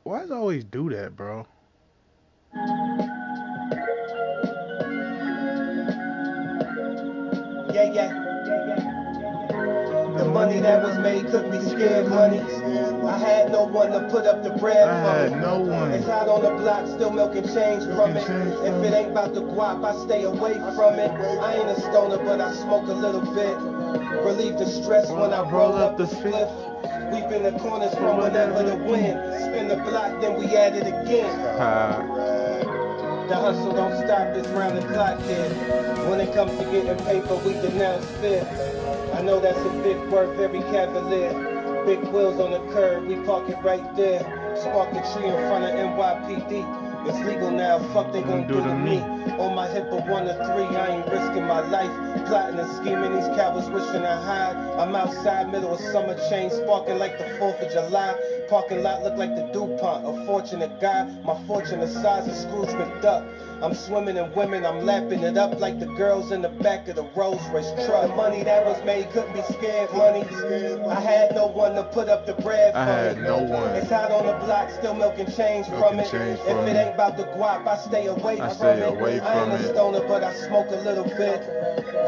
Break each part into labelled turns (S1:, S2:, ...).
S1: Why does it always do that, bro?
S2: Yeah, yeah. The money that was made couldn't be scared money. I had no one to put up the bread
S1: I
S2: for
S1: had
S2: me.
S1: no one.
S2: It's out on the block, still milking change from it. If it ain't about the guap, I stay away from it. I ain't a stoner, but I smoke a little bit. Relieve the stress when I roll up the spliff. We've been the corners from whenever the wind. Spin the block, then we at it again. The hustle don't stop, it's round the clock here. When it comes to getting paper, we denounce fear. I know that's a big word, very cavalier. Big wheels on the curb, we park it right there. Spark a tree in front of NYPD. It's legal now, fuck they gon' do to me. On my hip of 1 to 3, I ain't risking my life. Plotting and scheming, these cowards wishing I hide. I'm outside, middle of summer, chain sparking like the 4th of July. Parking lot look like the DuPont, a fortunate guy. My fortune the size of Scrooge McDuck. I'm swimming in women, I'm lapping it up like the girls in the back of the Rolls Royce truck. The money that was made couldn't be scared money. I had no one to put up the bread for me.
S1: I had no one.
S2: It's out on the block, still milking change from it. If it ain't about the guap, I stay away from it. I ain't a stoner, but I smoke a little bit.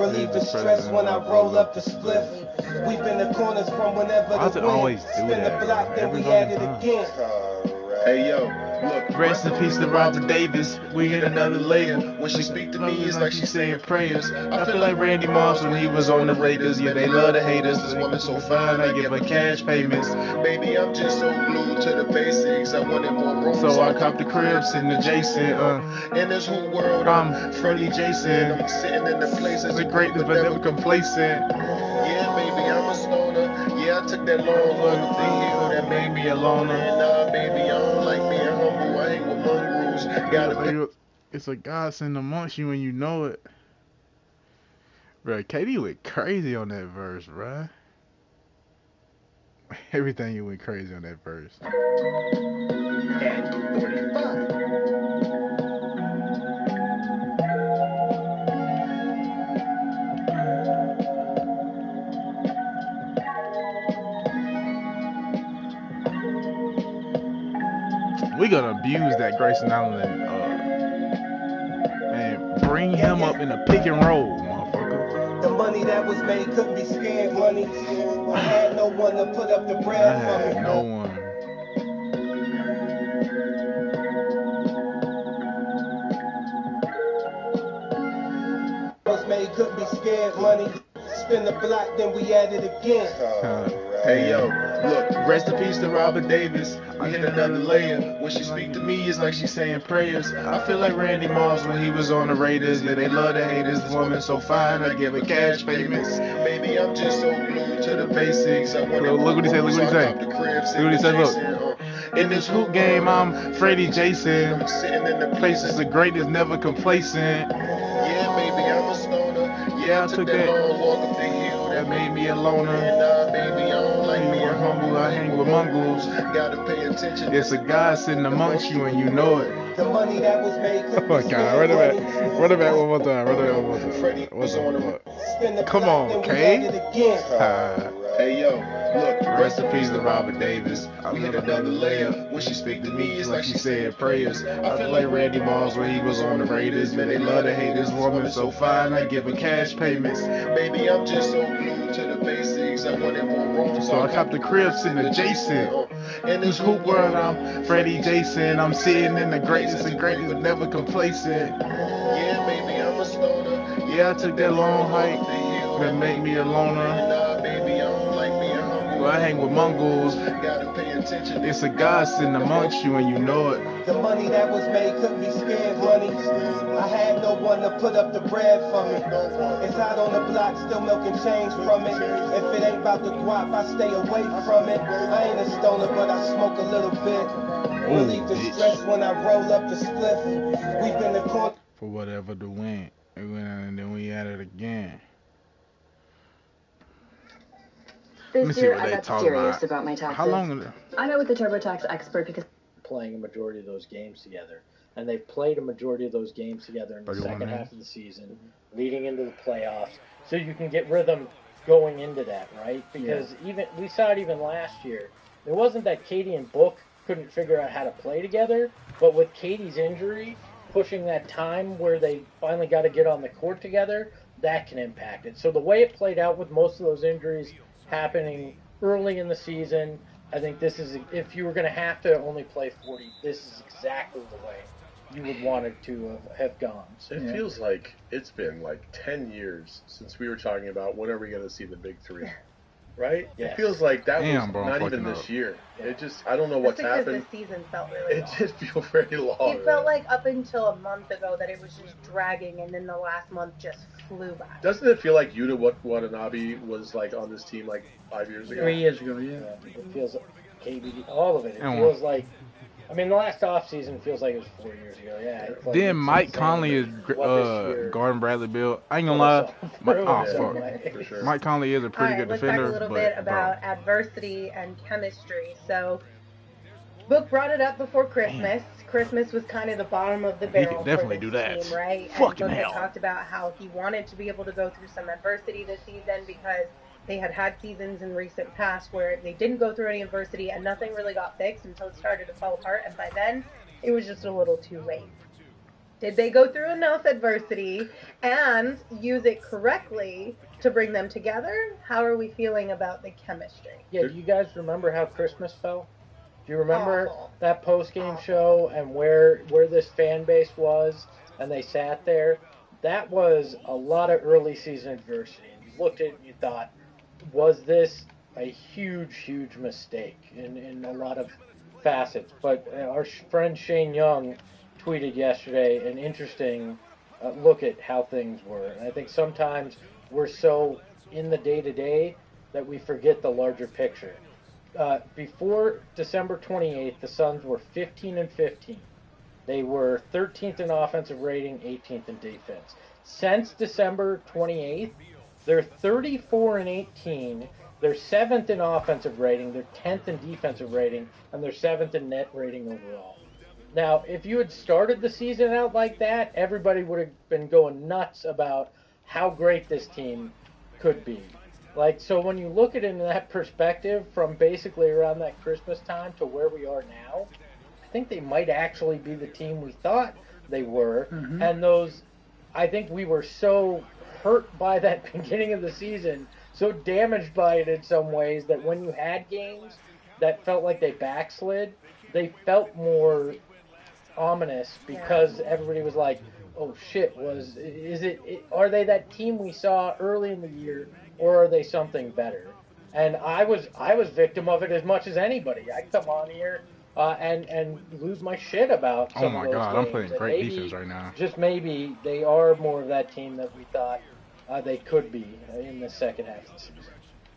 S2: Relieve the stress when I roll up the spliff. We've been the corners from whenever the wind. Spin the block, then we at it again.
S3: Hey yo, look,
S1: Rest in peace to Robert Davis. We hit another layer.
S3: when she speak to me, it's like she's saying
S1: prayers. I feel like Randy Moss when he was on the Raiders. Yeah, they love the haters. This woman so fine, I give her cash payments.
S3: Baby, I'm just so glued to the basics. I wanted more room,
S1: So I cop the crib sitting adjacent.
S3: In this whole world,
S1: I'm Freddie Jason.
S3: I'm sitting in the places
S1: The greatness, but never complacent.
S3: Yeah, baby, I'm a stoner. Yeah, I took that long walk up the hill that made me a loner. And nah, baby, I don't like being humble. I hang with mongrels. Gotta
S1: It's a godsend amongst you when you know it. Bro, Katie went crazy on that verse, bro. Everything you went crazy on that verse.
S3: at 45.
S1: We gonna abuse that Grayson Allen and bring him up in a pick and roll, motherfucker.
S2: The money that was made couldn't be scared money. I had no one to put up the
S1: I
S2: bread for
S1: had
S2: me.
S1: no one.
S2: Was made couldn't be scared money. Spin the block, then we at it again.
S3: Hey yo, look,
S1: Rest in peace to Robert Davis. I hit another layer. When she speak to me, it's like she's saying prayers. I feel like Randy Moss when he was on the Raiders. Yeah, they love the haters. This woman so fine, I give her cash payments.
S3: baby, I'm just so glued to the basics. I wanted
S1: Look what he say. Look what he say.
S3: the crib,
S1: Look what he said. Look. In this hoop game, I'm Freddie Jason.
S3: I'm sitting in the
S1: Places of greatness, never complacent.
S3: Yeah, baby, I'm a stoner.
S1: Yeah, I took that
S3: long walk up the hill
S1: that made me a loner.
S3: And nah, baby, I don't like
S1: You
S3: being
S1: were humble, I hang with mongrels.
S3: Gotta pay attention.
S1: It's a God sitting amongst you and you know it.
S2: The money that was made couldn't
S1: Oh my
S2: be
S1: God,
S2: scared
S1: run it
S2: money.
S1: back. Run it back one more time. Run it back one more time.
S3: Freddie
S1: What's on the fuck?
S2: Spin the
S1: Come
S2: block,
S1: on,
S2: then we
S1: Kay.
S2: at it again.
S3: Hey yo, look,
S1: Rest in peace to Robert Davis. I
S3: we
S1: hit
S3: hit
S1: another layer. When she speak to me, it's like she saying prayers. I feel like Randy Moss when he was on the Raiders. Man, they love to hate this woman so fine. I give her cash payments.
S3: Baby, I'm just so glued to the basics. I wanted more room,
S1: So I cop the crib sitting adjacent.
S3: In
S1: This hoop world, I'm Freddie Jason. I'm sitting in the greatness and greatness, never complacent.
S3: Yeah, baby, I'm a stoner.
S1: Yeah, I took that long hike that made me a loner.
S3: Nah, baby, I don't like being humble.
S1: Well, I hang with mongrels.
S3: Gotta pay attention.
S1: It's a God sitting amongst you and you know it.
S2: The money that was made couldn't be scared money. I had no one to put up the bread for me. It's out on the block, still milking change from it. If it ain't about the guap, I stay away from it. I ain't a stoner, but I smoke a little bit. Relieve the stress when I roll up the spliff. We've been the corner.
S1: For whatever the win. And then we at it again.
S4: This year, I got serious about my taxes.
S1: How long?
S4: I met with the TurboTax expert because
S5: playing a majority of those games together, and they've played a majority of those games together in the second half of the season, leading into the playoffs, so you can get rhythm going into that, right? Because even we saw it even last year. It wasn't that Katie and Book couldn't figure out how to play together. But with Katie's injury, pushing that time where they finally got to get on the court together, that can impact it. So the way it played out with most of those injuries happening early in the season, I think this is, if you were going to have to only play 40, this is exactly the way you would want it to have gone. So,
S3: it feels like it's been like 10 years since we were talking about when are we going to see the big three. Right?
S5: Yes.
S3: It feels like that
S1: Damn,
S3: was
S1: bro,
S3: not
S1: I'm
S3: even
S1: fucking
S3: this
S1: up.
S3: year. It just, I don't know what's
S6: because
S3: happened.
S6: the season felt really
S3: It
S6: long.
S3: did feel very long.
S6: It felt like up until a month ago that it was just dragging, and then the last month just flew by.
S3: Doesn't it feel like Yuta Watanabe was like on this team like 5 years ago?
S7: 3 years ago, yeah.
S5: It feels like KBD, all of it. It
S1: Yeah.
S5: feels like, I mean, the last offseason feels like it was 4 years ago. Yeah. It's like
S1: Then
S5: it's
S1: Mike
S5: insane
S1: Conley is
S5: what this year-
S1: guarding Bradley Beal. I ain't gonna
S5: what
S1: lie.
S5: us all
S1: Mike,
S5: through
S1: oh,
S5: in some
S1: fuck.
S5: ways.
S3: For sure.
S1: Mike Conley is a pretty
S6: All right,
S1: good
S6: let's
S1: defender.
S6: talk a little
S1: but,
S6: bit about adversity and chemistry. So, Book brought it up before Christmas. Christmas was kind of the bottom of the
S1: He
S6: barrel
S1: can definitely
S6: for
S1: do
S6: this
S1: that.
S6: team, right?
S1: Fucking
S6: and Book
S1: hell.
S6: had talked about how he wanted to be able to go through some adversity this season because they had seasons in recent past where they didn't go through any adversity and nothing really got fixed until it started to fall apart, and by then it was just a little too late. Did they go through enough adversity and use it correctly to bring them together? How are we feeling about the chemistry?
S5: Yeah, do you guys remember how Christmas fell? Do you remember
S6: Awful.
S5: that post-game
S6: Awful.
S5: show and where this fan base was and they sat there? That was a lot of early season adversity. And you looked at it and you thought, was this a huge, huge mistake in a lot of facets? But our friend Shane Young tweeted yesterday an interesting look at how things were. And I think sometimes we're so in the day-to-day that we forget the larger picture. Before December 28th, the Suns were 15-15. They were 13th in offensive rating, 18th in defense. Since December 28th, they're 34-18. They're 7th in offensive rating, they're 10th in defensive rating, and they're 7th in net rating overall. Now, if you had started the season out like that, everybody would have been going nuts about how great this team could be. Like, so when you look at it in that perspective, from basically around that Christmas time to where we are now, I think they might actually be the team we thought they were.
S7: Mhm.
S5: And I think we were so hurt by that beginning of the season, so damaged by it in some ways, that when you had games that felt like they backslid, they felt more ominous because everybody was like, oh shit, are they that team we saw early in the year, or are they something better? And I was victim of it as much as anybody. I come on here and lose my shit about
S1: Oh
S5: some
S1: my
S5: of those
S1: God, I'm
S5: games.
S1: playing
S5: And
S1: great
S5: maybe,
S1: defense right now.
S5: just maybe they are more of that team that we thought they could be in the second half of the season.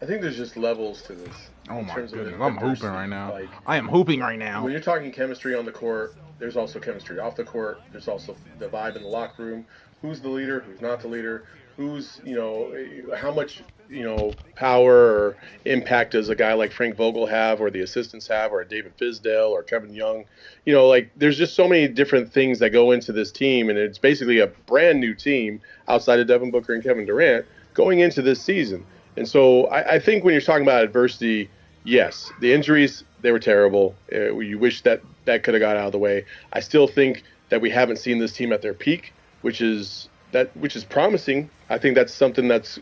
S3: I think there's just levels to this.
S1: Oh
S3: in
S1: my
S3: terms of
S1: goodness, I'm
S3: adversity.
S1: hooping right now.
S3: Like,
S1: I am hooping right now.
S3: when you're talking chemistry on the court, there's also chemistry off the court. There's also the vibe in the locker room. Who's the leader? Who's not the leader? Who's, how much, power or impact does a guy like Frank Vogel have, or the assistants have, or David Fizdale or Kevin Young? There's just so many different things that go into this team, and it's basically a brand new team outside of Devin Booker and Kevin Durant going into this season. And so I think when you're talking about adversity, yes, the injuries, they were terrible. You wish that could have got out of the way. I still think that we haven't seen this team at their peak, which is promising. I think that's something that's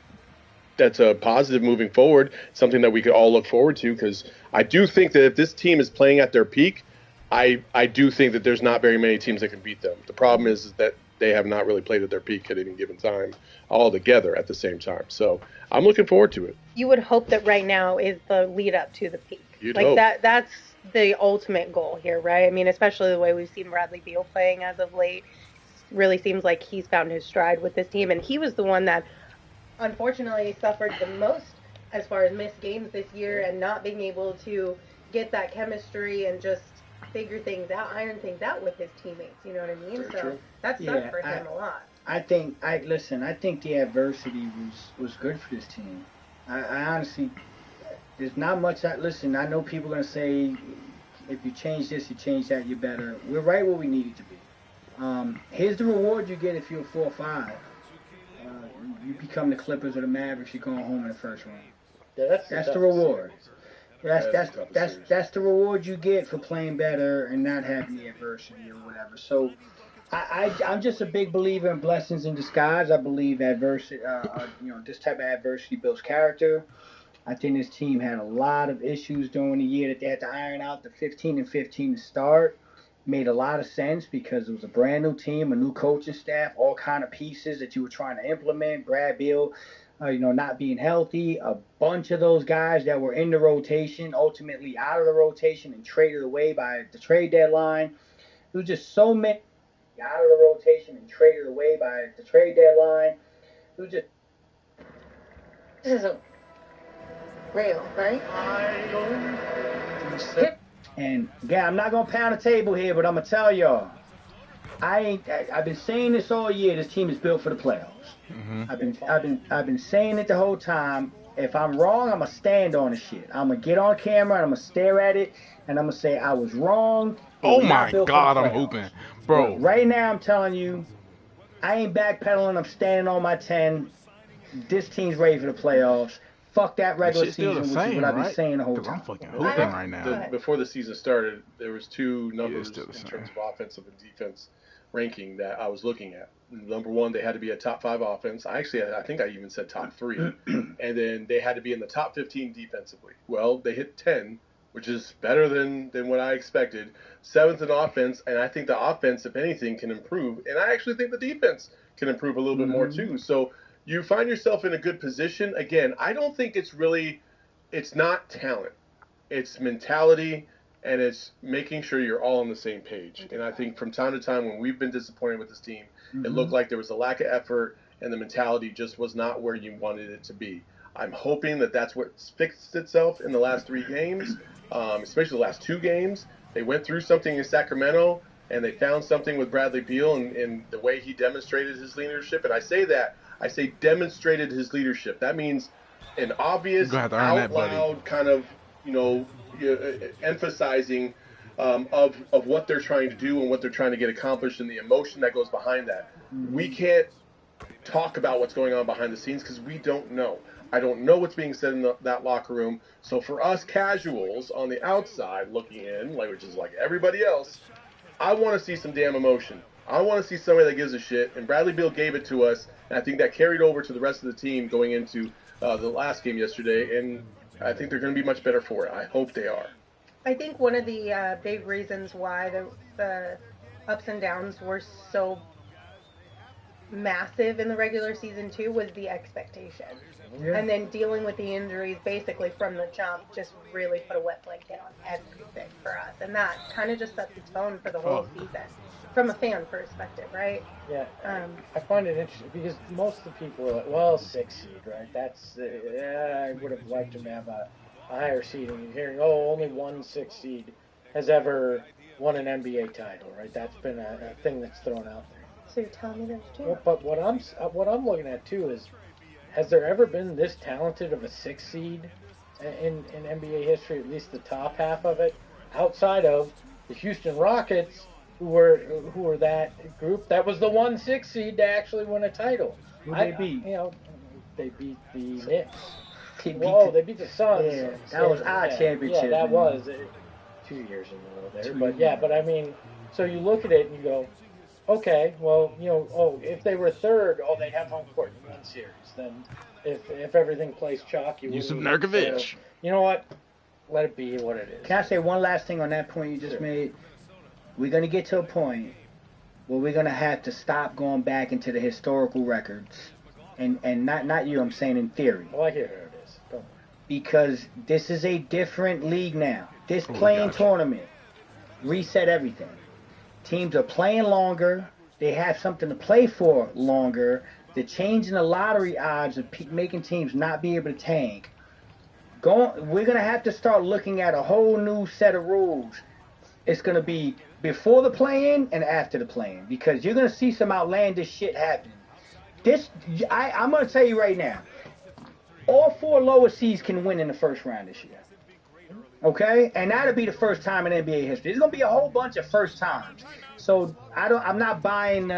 S3: a positive moving forward, something that we could all look forward to, because I do think that if this team is playing at their peak, I do think that there's not very many teams that can beat them. The problem is that they have not really played at their peak at any given time all together at the same time. So I'm looking forward to it.
S6: You would hope that right now is the lead up to the peak.
S3: You'd
S6: like
S3: hope.
S6: that's the ultimate goal here, right? I mean, especially the way we've seen Bradley Beal playing as of late. Really seems like he's found his stride with this team, and he was the one that unfortunately suffered the most as far as missed games this year and not being able to get that chemistry and just figure things out, iron things out with his teammates. You know what I mean?
S3: Very
S6: so
S3: true.
S6: that sucked
S7: Yeah,
S6: for him a lot.
S7: I think the adversity was good for this team. I honestly, there's not much. I know people are gonna say, if you change this, you change that, you're better. We're right where we needed to be. Here's the reward you get if you're 4-5. You become the Clippers or the Mavericks. You're going home in the first round.
S5: Yeah,
S7: That's the reward. That's the reward you get for playing better and not having the adversity or whatever. So I'm just a big believer in blessings in disguise. I believe adversity, this type of adversity builds character. I think this team had a lot of issues during the year that they had to iron out. The 15-15 to start made a lot of sense because it was a brand new team, a new coaching staff, all kind of pieces that you were trying to implement. Brad Beal, not being healthy, a bunch of those guys that were in the rotation, ultimately out of the rotation and traded away by the trade deadline. There was just so many out of the rotation and traded away by the trade deadline. It was just.
S4: This isn't real, right?
S7: And again, I'm not gonna pound the table here, but I'm gonna tell y'all, I've been saying this all year. This team is built for the playoffs.
S8: Mm-hmm.
S7: I've been saying it the whole time. If I'm wrong, I'm gonna stand on the shit. I'm gonna get on camera and I'm gonna stare at it and I'm gonna say I was wrong.
S8: Oh my God, I'm hooping, bro.
S7: But right now, I'm telling you, I ain't backpedaling. I'm standing on my 10. This team's ready for the playoffs. Fuck that regular season, which is what I've been saying the whole time.
S8: I'm fucking hooping right now.
S3: Before the season started, there was two numbers in terms of offensive and defense ranking that I was looking at. Number one, they had to be a top 5 offense. I think I even said top 3. And then they had to be in the top 15 defensively. Well, they hit 10, which is better than what I expected. 7th in offense, and I think the offense, if anything, can improve. And I actually think the defense can improve a little bit more too. So you find yourself in a good position. Again, I don't think it's not talent. It's mentality, and it's making sure you're all on the same page. And I think from time to time when we've been disappointed with this team, it looked like there was a lack of effort, and the mentality just was not where you wanted it to be. I'm hoping that that's what fixed itself in the last 3 games, especially the last 2 games. They went through something in Sacramento, and they found something with Bradley Beal and the way he demonstrated his leadership. And I say demonstrated his leadership. That means an obvious, out loud kind of, emphasizing of what they're trying to do and what they're trying to get accomplished and the emotion that goes behind that. We can't talk about what's going on behind the scenes because we don't know. I don't know what's being said in that locker room. So for us casuals on the outside looking in, which is like everybody else, I want to see some damn emotion. I want to see somebody that gives a shit, and Bradley Beal gave it to us, and I think that carried over to the rest of the team going into the last game yesterday, and I think they're going to be much better for it. I hope they are.
S6: I think one of the big reasons why the ups and downs were so massive in the regular season too was the expectation. Yeah. And then dealing with the injuries basically from the jump just really put a wet blanket on everything for us. And that kind of just set the tone for the whole season from a fan perspective, right?
S5: Yeah. I find it interesting because most of the people are like, well, 6 seed, right? That's, I would have liked to have a higher seed. And you're hearing, only 1 6 seed has ever won an NBA title, right? That's been a thing that's thrown out there.
S6: So you're telling me there's 2?
S5: Well, but what I'm looking at too is, has there ever been this talented of a 6 seed in NBA history? At least the top half of it, outside of the Houston Rockets, who were that group that was the 1 6 seed to actually win a title.
S7: Who they beat?
S5: They beat the Knicks. They beat the Suns.
S7: Yeah, that was our championship.
S5: Yeah, that was 2 years in a row there. But I mean, so you look at it and you go, okay, well, if they were third, they'd have home court in 1 series. Then if everything plays chalk,
S8: Yusuf Nurkic.
S5: So, you know what? Let it be what it is.
S7: Can I say one last thing on that point you just made? We're going to get to a point where we're going to have to stop going back into the historical records. And not you, I'm saying in theory.
S5: Oh, I hear it is. Don't worry.
S7: Because this is a different league now. This playing tournament reset everything. Teams are playing longer. They have something to play for longer. The change in the lottery odds of making teams not be able to tank. We're going to have to start looking at a whole new set of rules. It's going to be before the play-in and after the play-in, because you're going to see some outlandish shit happen. I'm going to tell you right now, all 4 lower seeds can win in the first round this year. Okay, and that'll be the first time in NBA history. There's gonna be a whole bunch of first times. So I'm not buying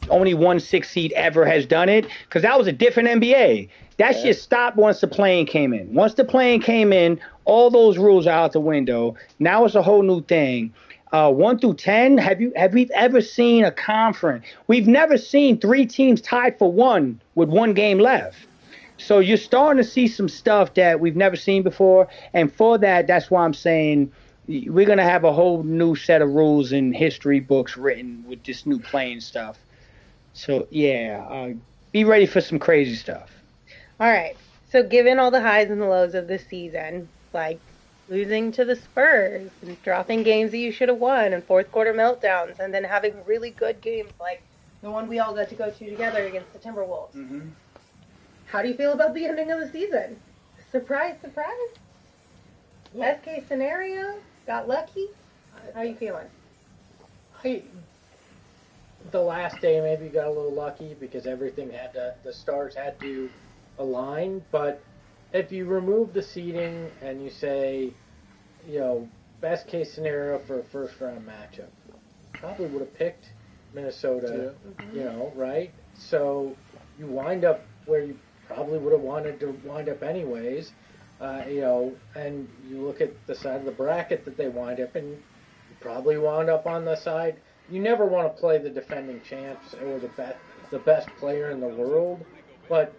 S7: only 1 6 seed ever has done it, because that was a different NBA. That shit stopped once the plane came in. Once the plane came in, all those rules are out the window. Now it's a whole new thing. 1 through 10. Have we ever seen a conference? We've never seen 3 teams tied for 1 with 1 game left. So you're starting to see some stuff that we've never seen before. And for that, that's why I'm saying we're going to have a whole new set of rules and history books written with this new playing stuff. So, yeah, be ready for some crazy stuff.
S6: All right. So given all the highs and the lows of this season, like losing to the Spurs and dropping games that you should have won and fourth quarter meltdowns, and then having really good games like the one we all got to go to together against the Timberwolves.
S7: Mm-hmm.
S6: How do you feel about the ending of the season? Surprise, surprise? Best case scenario? Got lucky? How are you feeling?
S5: The last day maybe got a little lucky because everything the stars had to align. But if you remove the seeding and you say, best case scenario for a first round matchup, probably would have picked Minnesota, right? So you wind up where you probably would have wanted to wind up anyways, and you look at the side of the bracket that they wind up in, you probably wound up on the side. You never want to play the defending champs or the best player in the world, but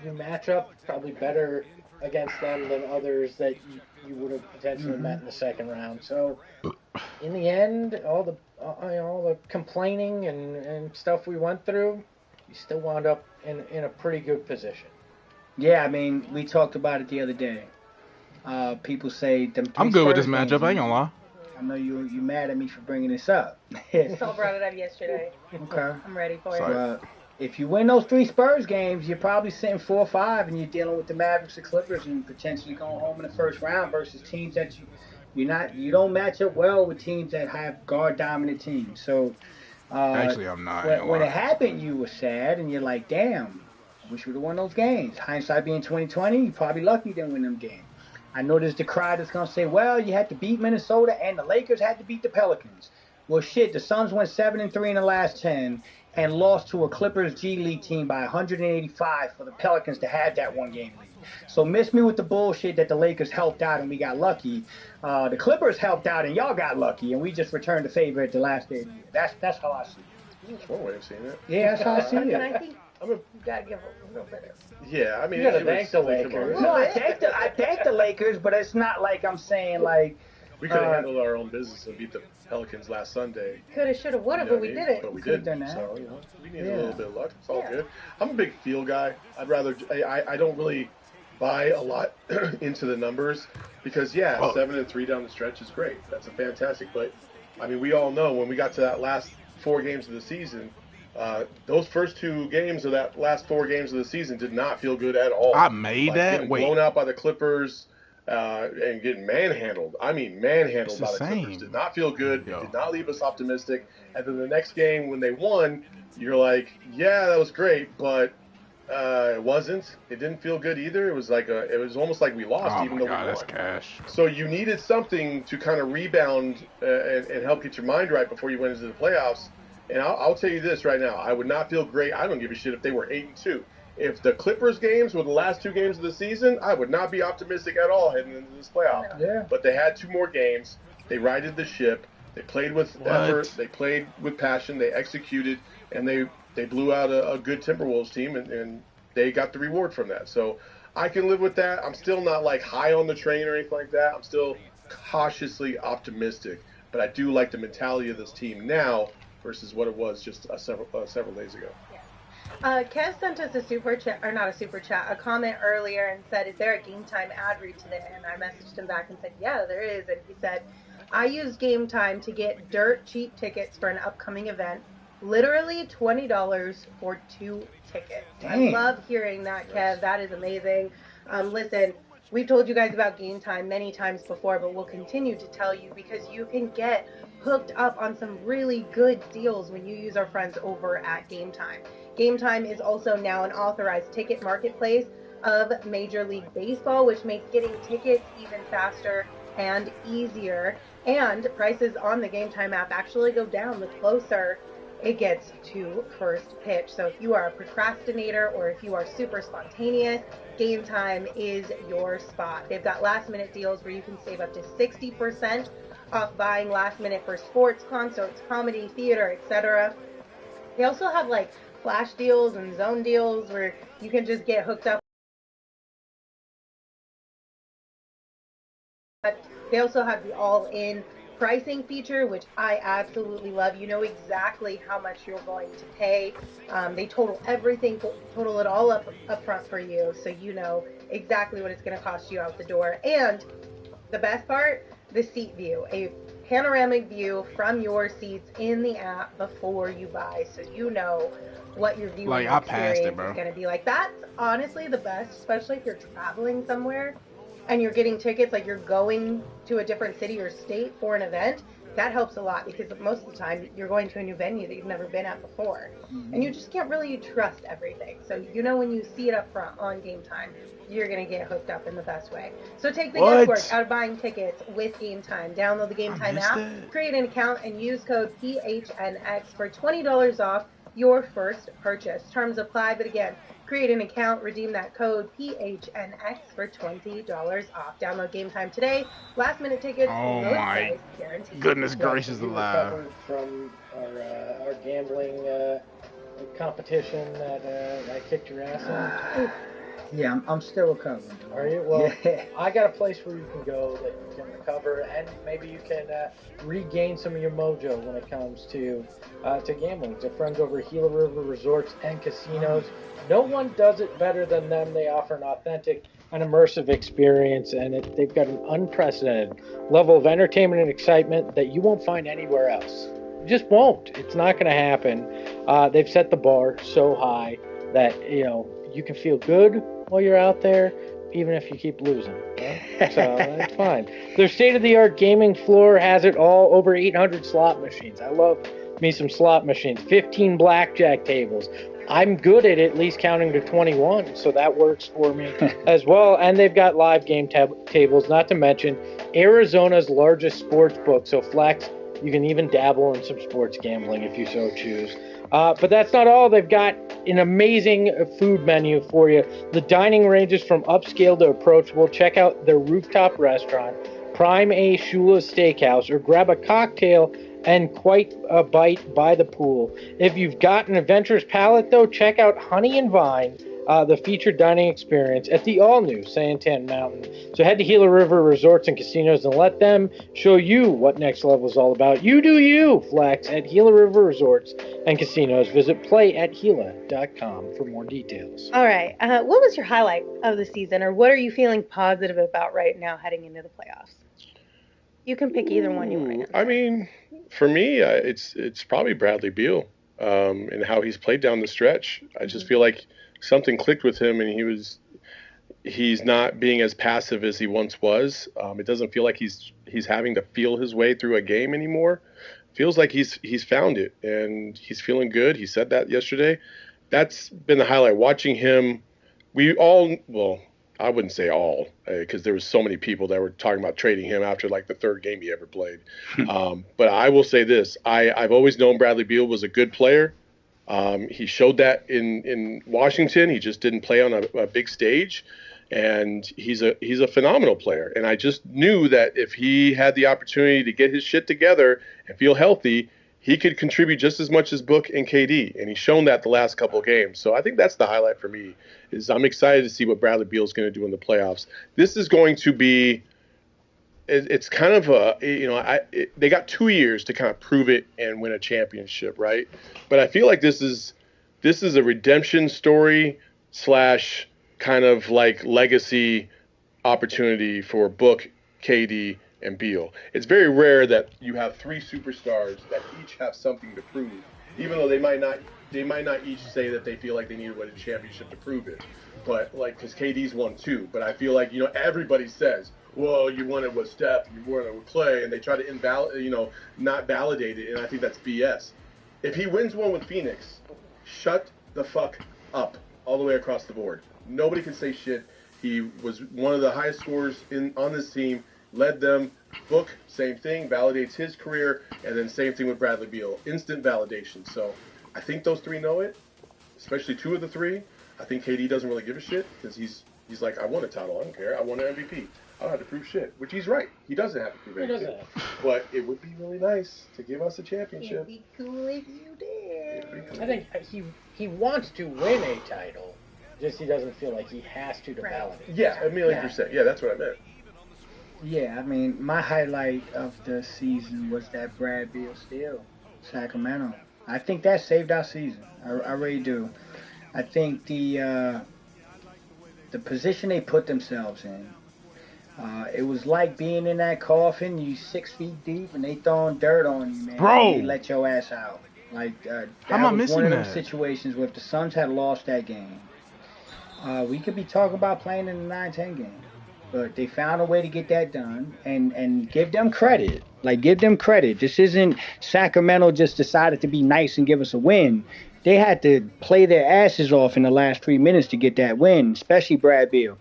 S5: you match up probably better against them than others that you would have potentially met in the second round. So in the end, all the complaining and stuff we went through, you still wound up in a pretty good position.
S7: Yeah, I mean, we talked about it the other day. People say them.
S8: I'm good with this matchup. I ain't gonna lie.
S7: I know you mad at me for bringing this up.
S6: Saul brought it up yesterday.
S7: Okay.
S6: I'm ready for
S7: it. If you win those 3 Spurs games, you're probably sitting 4-5, and you're dealing with the Mavericks and Clippers, and potentially going home in the first round versus teams that you don't match up well with teams that have guard dominant teams. So
S8: actually, I'm not.
S7: When it happened, you were sad, and you're like, damn. I wish we'd have won those games. Hindsight being 2020, you're probably lucky you didn't win them games. I know there's the cry that's going to say, well, you had to beat Minnesota and the Lakers had to beat the Pelicans. Well, shit, the Suns went 7-3 in the last 10 and lost to a Clippers G League team by 185 for the Pelicans to have that 1-game lead. So miss me with the bullshit that the Lakers helped out and we got lucky. The Clippers helped out and y'all got lucky, and we just returned the favor at the last day of the year. That's how I see it.
S3: That's one way of seeing it.
S7: Yeah, that's how I see it.
S6: I think you gotta give a little bit of.
S3: Yeah, I mean,
S5: you gotta thank the Lakers.
S7: No, I thank the Lakers, but it's not like I'm saying like
S3: we could have handled our own business and beat the Pelicans last Sunday.
S6: Coulda, shoulda, woulda, but we did it.
S3: But we did. So we need a little bit of luck. It's all good. I'm a big feel guy. I don't really buy a lot into the numbers because 7-3 down the stretch is great. That's a fantastic. But I mean, we all know when we got to that last 4 games of the season. Those first 2 games of that last 4 games of the season did not feel good at all.
S8: I made that.
S3: Getting blown out by the Clippers and getting manhandled. I mean, manhandled by the Clippers. Did not feel good. Did not leave us optimistic. And then the next game when they won, you're like, yeah, that was great, but it wasn't. It didn't feel good either. It was like it was almost like we lost, even though we won.
S8: That's cash.
S3: So you needed something to kind of rebound and help get your mind right before you went into the playoffs. And I'll tell you this right now. I would not feel great. I don't give a shit if they were 8-2. If the Clippers games were the last 2 games of the season, I would not be optimistic at all heading into this playoff.
S7: Yeah.
S3: But they had 2 more games. They righted the ship. They played with effort. They played with passion. They executed. And they blew out a good Timberwolves team. And they got the reward from that. So I can live with that. I'm still not like high on the train or anything like that. I'm still cautiously optimistic. But I do like the mentality of this team now versus what it was just several days ago.
S6: Kev sent us a comment earlier and said, is there a Game Time ad read today? And I messaged him back and said, yeah, there is. And he said, I used Game Time to get dirt cheap tickets for an upcoming event. Literally $20 for 2 tickets.
S7: Dang.
S6: I love hearing that, Kev. That is amazing. Listen, we've told you guys about Game Time many times before, but we'll continue to tell you because you can get hooked up on some really good deals when you use our friends over at Game Time. Game Time is also now an authorized ticket marketplace of Major League Baseball, which makes getting tickets even faster and easier. And prices on the Game Time app actually go down the closer it gets to first pitch. So if you are a procrastinator or if you are super spontaneous, Game Time is your spot. They've got last minute deals where you can save up to 60% off buying last minute for sports, concerts, comedy, theater, etc. They also have like flash deals and zone deals where you can just get hooked up. They also have the all-in pricing feature, which I absolutely love. You know exactly how much you're going to pay. They total everything, total it all up front for you, so you know exactly what it's going to cost you out the door. And the best part, the seat view, a panoramic view from your seats in the app before you buy, so you know what your viewing experience is going to be like. That's honestly the best, especially if you're traveling somewhere and you're getting tickets, like you're going to a different city or state for an event. That helps a lot because most of the time you're going to a new venue that you've never been at before. And you just can't really trust everything. So you know when you see it up front on Game Time, you're going to get hooked up in the best way. So take the guesswork out of buying tickets with Game Time. Download the Game Time app, create an account, and use code PHNX for $20 off your first purchase. Terms apply, but again, create an account, redeem that code PHNX for $20 off. Download Game Time today. Last minute tickets, lowest price guaranteed.
S8: Goodness gracious alive.
S5: From our gambling competition that I kicked your ass on.
S7: Yeah, I'm still recovering.
S5: Are you? Well, yeah. I got a place where you can go that you can recover, and maybe you can regain some of your mojo when it comes to gambling. The friends over at Gila River Resorts and Casinos. No one does it better than them. They offer an authentic and immersive experience, and they've got an unprecedented level of entertainment and excitement that you won't find anywhere else. You just won't. It's not going to happen. They've set the bar so high that you can feel good while you're out there, even if you keep losing. Right? So that's fine. Their state-of-the-art gaming floor has it all. Over 800 slot machines. I love me some slot machines. 15 blackjack tables. I'm good at least counting to 21, so that works for me as well. And they've got live game tables, not to mention Arizona's largest sports book. So Flex, you can even dabble in some sports gambling if you so choose. But that's not all. They've got an amazing food menu for you. The dining ranges from upscale to approachable. Check out their rooftop restaurant, Prime A Shula's Steakhouse, or grab a cocktail and quite a bite by the pool. If you've got an adventurous palate, though, check out Honey and Vine, the featured dining experience at the all-new Santan Mountain. So head to Gila River Resorts and Casinos and let them show you what Next Level is all about. You do you, Flex, at Gila River Resorts and Casinos. Visit playathila.com for more details.
S6: All right. What was your highlight of the season, or what are you feeling positive about right now heading into the playoffs? You can pick either one you want.
S3: I mean, for me, it's probably Bradley Beal and how he's played down the stretch. I just feel like something clicked with him, and he's not being as passive as he once was. It doesn't feel like he's having to feel his way through a game anymore. Feels like he's found it, and he's feeling good. He said that yesterday. That's been the highlight. Watching him, I wouldn't say all, because there was so many people that were talking about trading him after like the third game he ever played. But I will say this: I've always known Bradley Beal was a good player. He showed that in Washington. He just didn't play on a big stage, and he's a phenomenal player. And I just knew that if he had the opportunity to get his shit together and feel healthy, he could contribute just as much as Book and KD, and he's shown that the last couple of games. So I think that's the highlight for me. Is I'm excited to see what Bradley Beal is going to do in the playoffs. This is going to be. It's kind of they got 2 years to kind of prove it and win a championship, right? But I feel like this is a redemption story / kind of like legacy opportunity for Book, KD, and Beal. It's very rare that you have 3 superstars that each have something to prove, even though they might not each say that they feel like they need to win a championship to prove it. But like, because KD's won 2, but I feel like everybody says, well, you won it with Steph, you won it with Clay, and they try to not validate it, and I think that's BS. If he wins one with Phoenix, shut the fuck up all the way across the board. Nobody can say shit. He was one of the highest scorers on this team. led them. Book, same thing, validates his career, and then same thing with Bradley Beal, instant validation. So I think those three know it, especially two of the three. I think KD doesn't really give a shit because he's like, I won a title, I don't care, I won an MVP. I don't have to prove shit, which he's right. He doesn't have to prove anything. But it would be really nice to give us a championship.
S6: It'd be cool if you did.
S3: Cool.
S5: I think he wants to win a title, just he doesn't feel like he has to validate.
S3: Yeah, 1,000,000%. Yeah, that's what I meant.
S7: Yeah, I mean, my highlight of the season was that Brad Beal steal, Sacramento. I think that saved our season. I really do. I think the position they put themselves in, it was like being in that coffin. You 6 feet deep, and they throwing dirt on you, man.
S8: Bro,
S7: they let your ass out. Like that
S8: how am I
S7: was
S8: missing
S7: one of
S8: that?
S7: those situations where if the Suns had lost that game, we could be talking about playing in the 9-10 game. But they found a way to get that done, and give them credit. Like, give them credit. This isn't Sacramento just decided to be nice and give us a win. They had to play their asses off in the last 3 minutes to get that win, especially Brad Beal.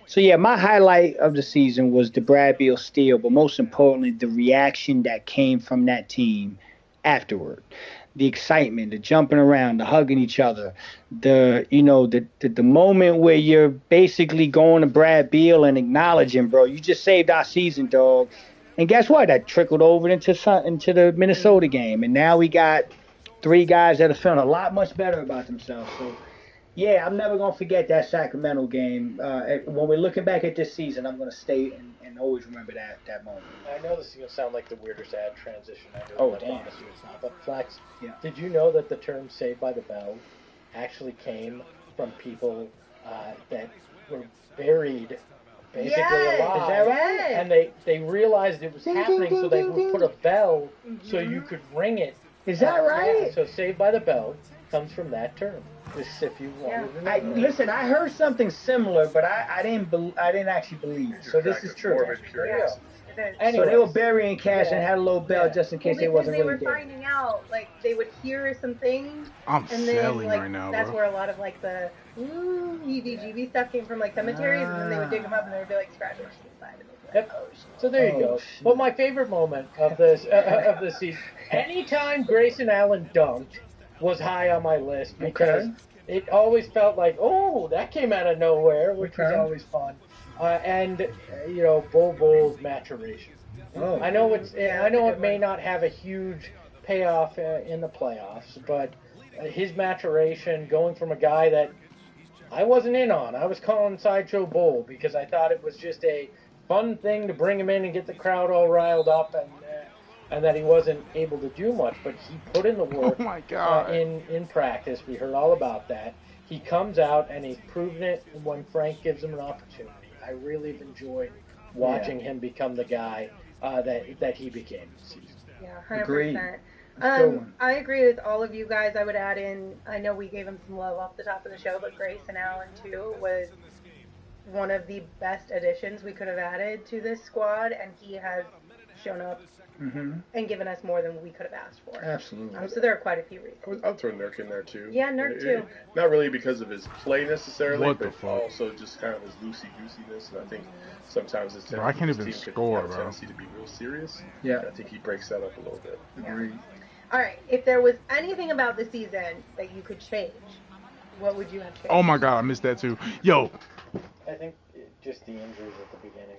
S7: So, yeah, my highlight of the season was the Brad Beal steal, but most importantly, the reaction that came from that team afterward. The excitement, the jumping around, the hugging each other, the moment where you're basically going to Brad Beal and acknowledging, bro, you just saved our season, dog. And guess what? That trickled over into the Minnesota game, and now we got 3 guys that are feeling a lot much better about themselves. So, yeah, I'm never gonna forget that Sacramento game. When we're looking back at this season, I'm gonna stay and always remember that moment.
S5: I know this is gonna sound like the weirdest ad transition ever.
S7: Oh,
S5: but
S7: damn.
S5: honestly, it's not. But Flex,
S7: Yeah.
S5: did you know that the term "Saved by the Bell" actually came from people that were buried, basically alive?
S7: Is that right?
S5: And they realized it was happening, so they would put a bell so you could ring it.
S7: Is that right?
S5: Yeah, so "Saved by the Bell" comes from that term. Just if you wanted to know.
S7: Listen, I heard something similar, but I didn't actually believe it. So this is true. So they were burying cash and had a little bell just in case they wasn't
S6: they
S7: really
S6: were
S7: dead.
S6: finding out, like, they would hear some things,
S8: I'm
S6: and then,
S8: selling
S6: like,
S8: right now,
S6: that's
S8: bro.
S6: where a lot of, like, the EBGB stuff came from, like, cemeteries, and then they would dig them up, and there would be, like, scratches inside of it.
S5: Yep. So there you go.
S7: Shit.
S5: But my favorite moment of this season, anytime Grayson Allen dunked, was high on my list because it always felt like, oh, that came out of nowhere, which was always fun. And Bull's maturation.
S7: Oh.
S5: I know it may not have a huge payoff in the playoffs, but his maturation, going from a guy that I wasn't in on, I was calling Sideshow Bull because I thought it was just a fun thing to bring him in and get the crowd all riled up, and that he wasn't able to do much, but he put in the work.
S8: Oh my God.
S5: In practice. We heard all about that. He comes out and he's proven it when Frank gives him an opportunity. I really have enjoyed watching him become the guy that he became this season.
S6: Yeah, 100%.
S7: Agreed.
S6: I agree with all of you guys. I would add in, I know we gave him some love off the top of the show, but Grayson Allen, too, was one of the best additions we could have added to this squad, and he has shown up and given us more than we could have asked for.
S7: Absolutely.
S6: So there are quite a few reasons.
S3: I'll throw Nurk in there too.
S6: Yeah, Nurk too.
S3: Not really because of his play necessarily,
S8: What the
S3: but
S8: fuck?
S3: also just kind of his loosey-goosiness. And I think sometimes his
S8: Bro, I can't even
S3: team
S8: score,
S3: could have a
S8: bro.
S3: tendency to be real serious.
S7: Yeah.
S3: And I think he breaks that up a little bit.
S7: Agreed.
S6: All right, if there was anything about the season that you could change, what would you have changed?
S8: Oh my God, I missed that too. Yo,
S5: I think just the injuries at the beginning.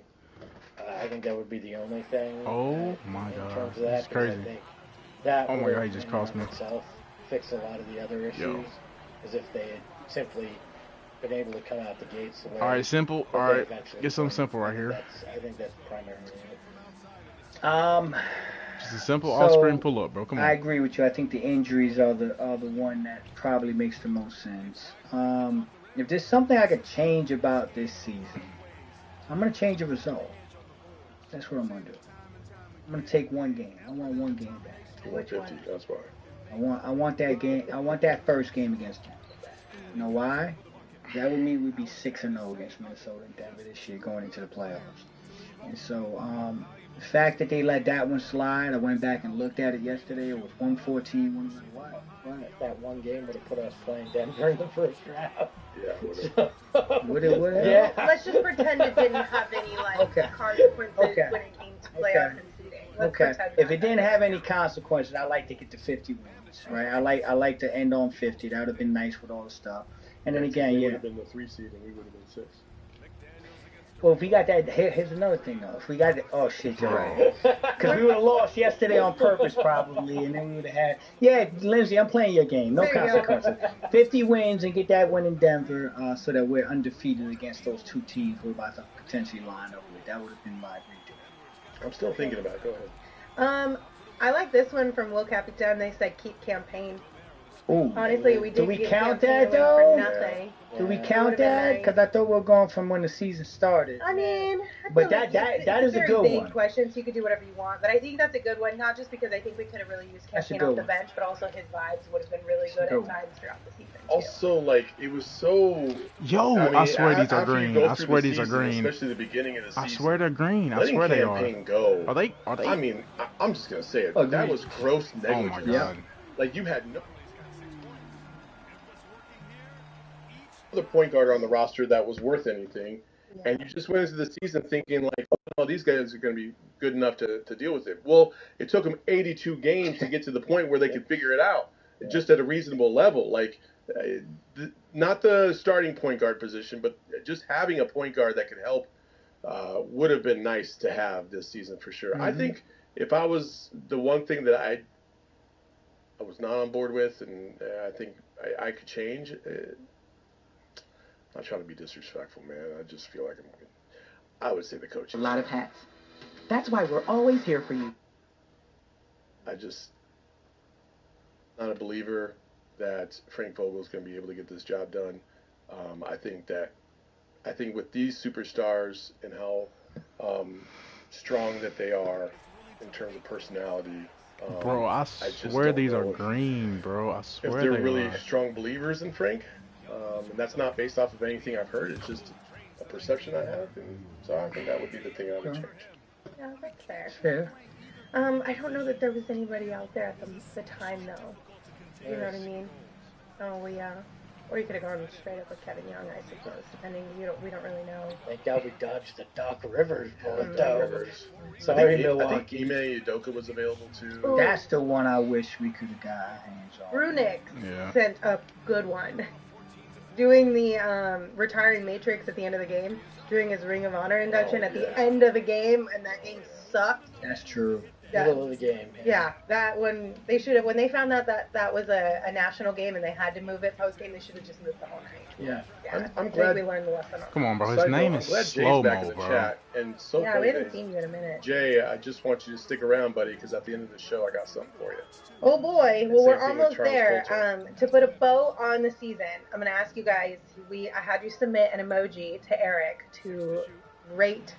S5: I think that would be the only thing.
S8: Oh my
S5: in
S8: God,
S5: terms of that,
S8: it's crazy.
S5: I think that
S8: Oh my
S5: would,
S8: God, he just
S5: in
S8: cost
S5: and
S8: me.
S5: of itself fix a lot of the other issues, as if they had simply been able to come out the gates the way.
S8: all right, simple.
S5: that
S8: All
S5: they
S8: right,
S5: eventually
S8: get something
S5: did.
S8: simple right here.
S5: I think that's primarily it.
S8: Just a simple
S7: So,
S8: off-screen pull-up, bro. Come on.
S7: I agree with you. I think the injuries are the one that probably makes the most sense. If there's something I could change about this season, I'm gonna change a result. That's what I'm gonna do. I'm gonna take one game. I want one game back.
S3: 150, that's why.
S7: I want that game. I want that first game against them. You know why? That would mean we'd be 6-0 against Minnesota and Denver this year going into the playoffs. And so The fact that they let that one slide, I went back and looked at it yesterday. It was 114. One like, what?
S5: That one game would have put us playing Denver in the first round.
S3: Yeah,
S7: Would it?
S5: Yeah.
S6: Let's just pretend it didn't have any consequences when it came to playoff and seeding. Let's pretend
S7: If it didn't have any consequences, I'd like to get to 50 wins, right? I like to end on 50. That would have been nice with all the stuff. And then again,
S3: they would have been the 3 seed and we would have been 6.
S7: Well, if we got that, here's another thing though. If we got oh shit, you're right. Because we would have lost yesterday on purpose probably, and then we would have had, Lindsay, I'm playing your game. No consequences. 50 wins and get that win in Denver, so that we're undefeated against those 2 teams we're about to potentially line up with. That would have been my redo.
S3: I'm still thinking about it. Go ahead.
S6: I like this one from Will Capitan. They said keep campaign.
S7: Ooh.
S6: Honestly, we did.
S7: Do we
S6: give
S7: count
S6: campaign
S7: that
S6: away
S7: though?
S6: For nothing.
S7: Do we count that? Because I thought we were going from when the season started.
S6: I mean,
S7: but that is a good
S6: big
S7: one.
S6: Question, so you could do whatever you want. But I think that's a good one, not just because I think we could have really used Campaign off the bench, but also his vibes would have been really good at times throughout the season.
S3: Also, like, it was so.
S8: Yo, I swear these are green. I swear these are green.
S3: Especially the beginning of the season.
S8: I swear they're green. I swear they are.
S3: Campaign go.
S8: Are they?
S3: I mean, I'm just gonna say it. That was gross negligence.
S8: Oh my god.
S3: Like you had no other point guard on the roster that was worth anything, and you just went into the season thinking like, oh, these guys are going to be good enough to deal with it. Well, it took them 82 games to get to the point where they could figure it out, just at a reasonable level. Like, not the starting point guard position, but just having a point guard that could help would have been nice to have this season for sure. Mm-hmm. I think if I was the one thing that I was not on board with, and I think I could change. Not trying to be disrespectful, man. I just feel like I would say the coach.
S9: A lot of hats. That's why we're always here for you.
S3: I just not a believer that Frank Vogel's going to be able to get this job done. I think with these superstars and how strong that they are in terms of personality.
S8: Bro, I swear these are green, bro. I swear
S3: if they're
S8: they
S3: really
S8: are.
S3: strong believers in Frank. And that's not based off of anything I've heard. It's just a perception I have, and so I think that would be the thing I would change.
S6: Yeah, that's fair.
S7: Fair.
S6: I don't know that there was anybody out there at the time, though. You know what I mean? Oh, yeah. Or you could have gone straight up with Kevin Young, I suppose, depending. We don't really know.
S5: Thank God we dodged the Doc Rivers bullet,
S3: though.
S5: Sorry,
S3: I
S5: Milwaukee.
S3: think Ime Udoka was available too.
S6: Ooh.
S7: That's the one I wish we could have got our hands on.
S6: Brunick sent a good one. Doing the retiring Matrix at the end of the game, doing his Ring of Honor induction at the end of the game, and that game sucked.
S7: That's true.
S5: Middle of the game.
S6: Yeah, that one they should have. When they found out that was a national game and they had to move it post game, they should have just moved the whole night.
S7: Yeah.
S3: I'm glad
S6: we learned the lesson.
S8: Come on, bro. His name is Slow Mo, bro.
S3: Chat, and so
S6: yeah, we haven't seen you in a minute.
S3: Jay, I just want you to stick around, buddy, because at the end of the show, I got something for you.
S6: Oh boy, well we're almost there. To put a bow on the season, I'm gonna ask you guys. I had you submit an emoji to Eric to rate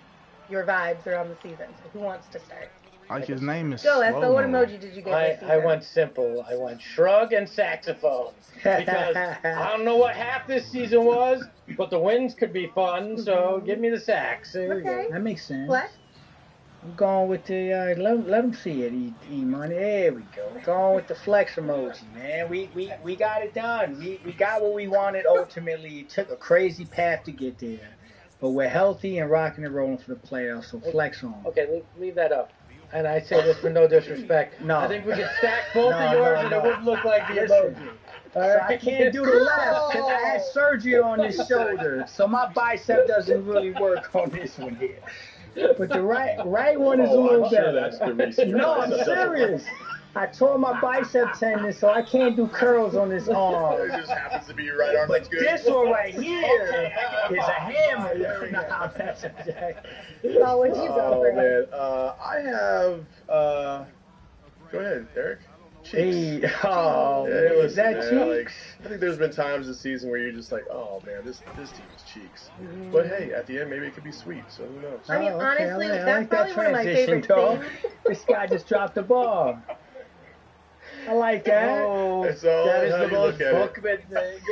S6: your vibes around the season. So who wants to start?
S8: Like his name is
S6: Go,
S8: Slow
S6: Espo. What
S8: Mo.
S6: emoji did you get this season?
S5: I went simple. I went shrug and saxophone. Because I don't know what half this season was, but the wins could be fun, so give me the sax. There we go.
S7: That makes sense.
S6: Flex?
S7: I'm going with the, let him see it, E-Money. There we go. We're going with the flex emoji, man. We got it done. We got what we wanted ultimately. It took a crazy path to get there. But we're healthy and rocking and rolling for the playoffs, so flex on.
S5: Okay, leave that up. And I say this for no disrespect.
S7: No.
S5: I think we could stack both of yours and it wouldn't look like the emoji.
S7: So I can't do the left because I had surgery on this shoulder. So my bicep doesn't really work on this one here. But the right one is a little better.
S3: That's the reason.
S7: No, I'm serious. I tore my bicep tendon, so I can't do curls on this arm.
S3: It just happens to be your right arm.
S7: But
S3: That's good.
S7: this one right here is a hammer. Nah, that's a jack.
S6: Oh, what'd you go for?
S3: Man, I have. Go ahead, Eric. Cheeks.
S7: Hey, oh,
S3: Yeah,
S7: is that
S3: man, like,
S7: cheeks?
S3: I think there's been times this season where you're just like, oh man, this team is cheeks. But hey, at the end, maybe it could be sweet. So who knows?
S6: I mean, honestly,
S7: I
S6: that's
S7: like
S6: probably
S7: that
S6: one of my
S7: transition,
S6: favorite
S7: dog.
S6: things.
S7: This guy just dropped the ball. I like that.
S5: Oh,
S3: It's all
S5: that is
S3: how
S5: the
S3: you
S5: most
S3: look at it.
S5: bookman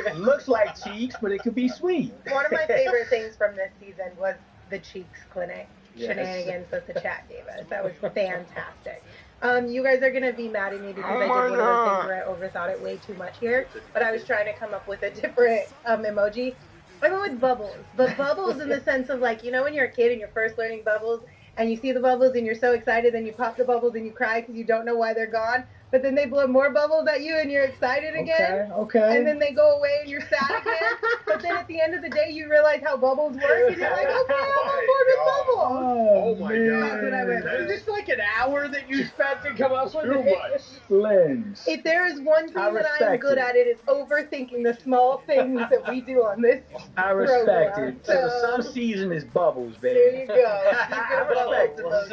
S5: thing.
S7: Looks like cheeks, but it could be sweet.
S6: One of my favorite things from this season was the Cheeks Clinic. shenanigans that the chat gave us. That was fantastic. You guys are gonna be mad at me because I did one of those things where I overthought it way too much here, but I was trying to come up with a different emoji. I went with bubbles, but bubbles in the sense of like, you know, when you're a kid and you're first learning bubbles and you see the bubbles and you're so excited and you pop the bubbles and you cry because you don't know why they're gone, but then they blow more bubbles at you and you're excited again.
S7: Okay.
S6: And then they go away and you're sad again. But then at the end of the day, you realize how bubbles work and you're like, okay, I'm on board with bubbles.
S3: Oh my God.
S6: That's what I went with.
S5: Is this like an hour that you spent to come up with
S3: Too
S5: it?
S3: much.
S7: Lens.
S6: If there is one thing that I am
S7: respect
S6: good
S7: it.
S6: at, it is overthinking the small things that we do on this
S7: I respect
S6: program.
S7: it. So some season is bubbles, baby.
S6: There you go. Speaking of bubbles,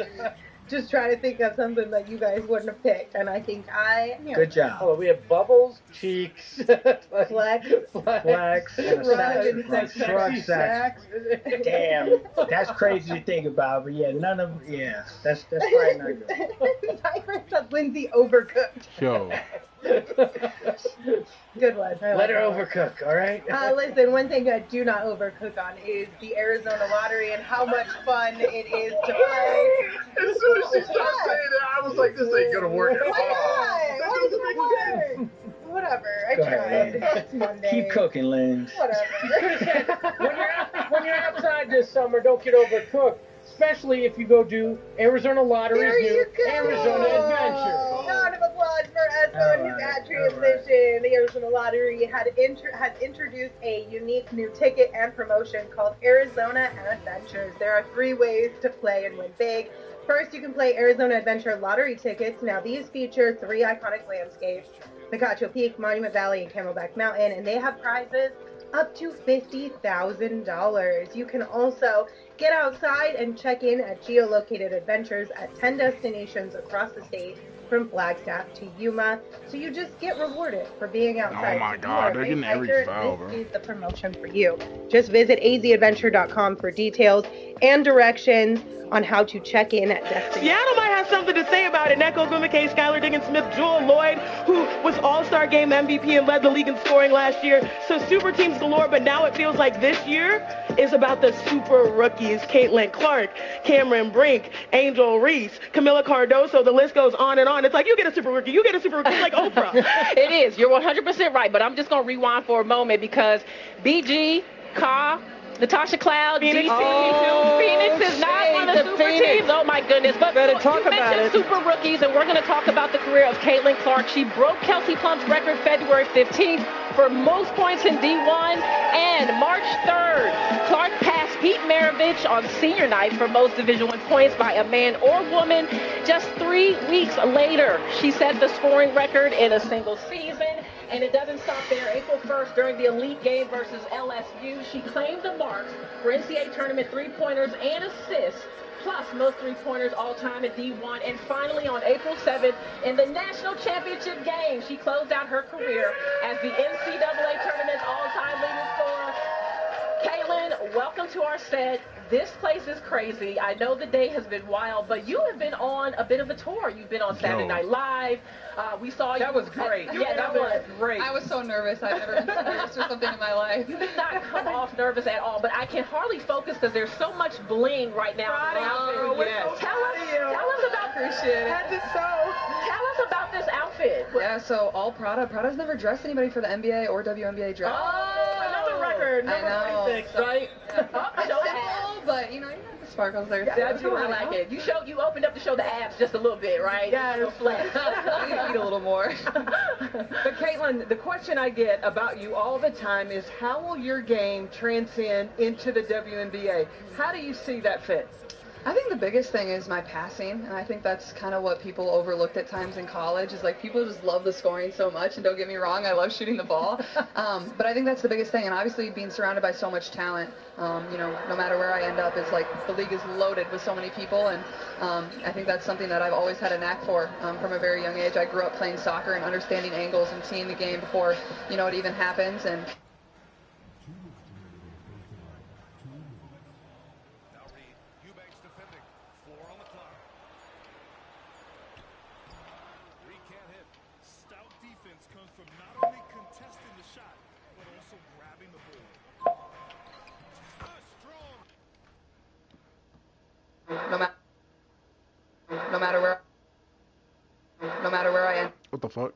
S6: just trying to think of something that you guys wouldn't have picked, and I think
S7: Good job.
S5: Oh, we have bubbles, cheeks,
S6: flex,
S7: Flex, and a
S6: Shrug,
S7: shrug sax. Damn, that's crazy to think about, but yeah, that's probably not good.
S6: I thought Lindsay overcooked.
S8: Yo.
S6: Good one.
S5: Let her overcook, all right?
S6: Listen, one thing I do not overcook on is the Arizona lottery and how much fun it is to play.
S3: As soon as she started saying that, I was like, this ain't gonna work at all.
S6: Why not? Why does it work? Whatever. I
S7: Go
S6: tried.
S7: ahead.
S6: It's Monday.
S7: Keep cooking, Lens.
S6: Whatever.
S5: when you're outside this summer, don't get overcooked. Especially if you go do Arizona Lottery's new Arizona Adventure.
S6: Round of applause for Espo and his ad transition. The Arizona Lottery has introduced a unique new ticket and promotion called Arizona Adventures. There are 3 ways to play and win big. First, you can play Arizona Adventure lottery tickets. Now, these feature 3 iconic landscapes, Picacho Peak, Monument Valley, and Camelback Mountain, and they have prizes up to $50,000. You can also get outside and check in at geolocated adventures at 10 destinations across the state, from Flagstaff to Yuma. So you just get rewarded for being outside.
S8: Oh my
S6: If you
S8: God,
S6: are a
S8: they're
S6: big
S8: getting every
S6: hiker,
S8: foul, bro.
S6: This is the promotion for you. Just visit azadventure.com for details and directions on how to check in at destinations.
S10: Seattle might have something to say about it. And that goes with McKay, Skylar Diggins Smith, Jewel Lloyd, who was All-Star Game MVP and led the league in scoring last year. So super teams galore, but now it feels like this year is about the super rookies. Caitlin Clark, Cameron Brink, Angel Reese, Camila Cardoso, the list goes on and on. It's like, you get a super rookie, you get a super rookie. It's like Oprah.
S11: It is. You're 100% right, but I'm just going to rewind for a moment because BG, Ka, Natasha Cloud,
S10: Phoenix,
S11: Phoenix is not one of the super teams. Oh my goodness! But
S10: better talk
S11: you
S10: about
S11: mentioned
S10: it.
S11: super rookies, and we're going to talk about the career of Caitlin Clark. She broke Kelsey Plum's record February 15th for most points in D1, and March 3rd, Clark passed Pete Maravich on senior night for most Division I points by a man or woman. Just 3 weeks later, she set the scoring record in a single season. And it doesn't stop there. April 1st, during the Elite game versus LSU, she claimed the marks for NCAA tournament three-pointers and assists, plus most three-pointers all-time at D1. And finally, on April 7th, in the national championship game, she closed out her career as the NCAA tournament's all-time leading scorer. Caitlin, welcome to our set. This place is crazy. I know the day has been wild, but you have been on a bit of a tour. You've been on Saturday Night Live. We saw you.
S5: That was great.
S11: Yeah, that was
S5: great.
S12: I was so nervous. I've never been so nervous for something in my life.
S11: You did not come off nervous at all, but I can hardly focus because there's so much bling right now.
S5: Yes.
S11: Tell us about
S12: Appreciate it.
S11: Tell us about this outfit.
S12: Yeah, so all Prada. Prada's never dressed anybody for the NBA or WNBA draft.
S11: Oh, another record. Number 46, right?
S12: Simple, but you know the sparkles there.
S11: Yeah, I like it. You opened up to show the abs just a little bit, right?
S12: Yeah,
S11: a little flex.
S12: I need to eat a little more.
S13: But Caitlin, the question I get about you all the time is, how will your game transcend into the WNBA? How do you see that fit?
S12: I think the biggest thing is my passing, and I think that's kind of what people overlooked at times in college, is like people just love the scoring so much, and don't get me wrong, I love shooting the ball, but I think that's the biggest thing, and obviously being surrounded by so much talent, you know, no matter where I end up, it's like the league is loaded with so many people, and I think that's something that I've always had a knack for from a very young age. I grew up playing soccer and understanding angles and seeing the game before, you know, it even happens, and
S8: What the fuck?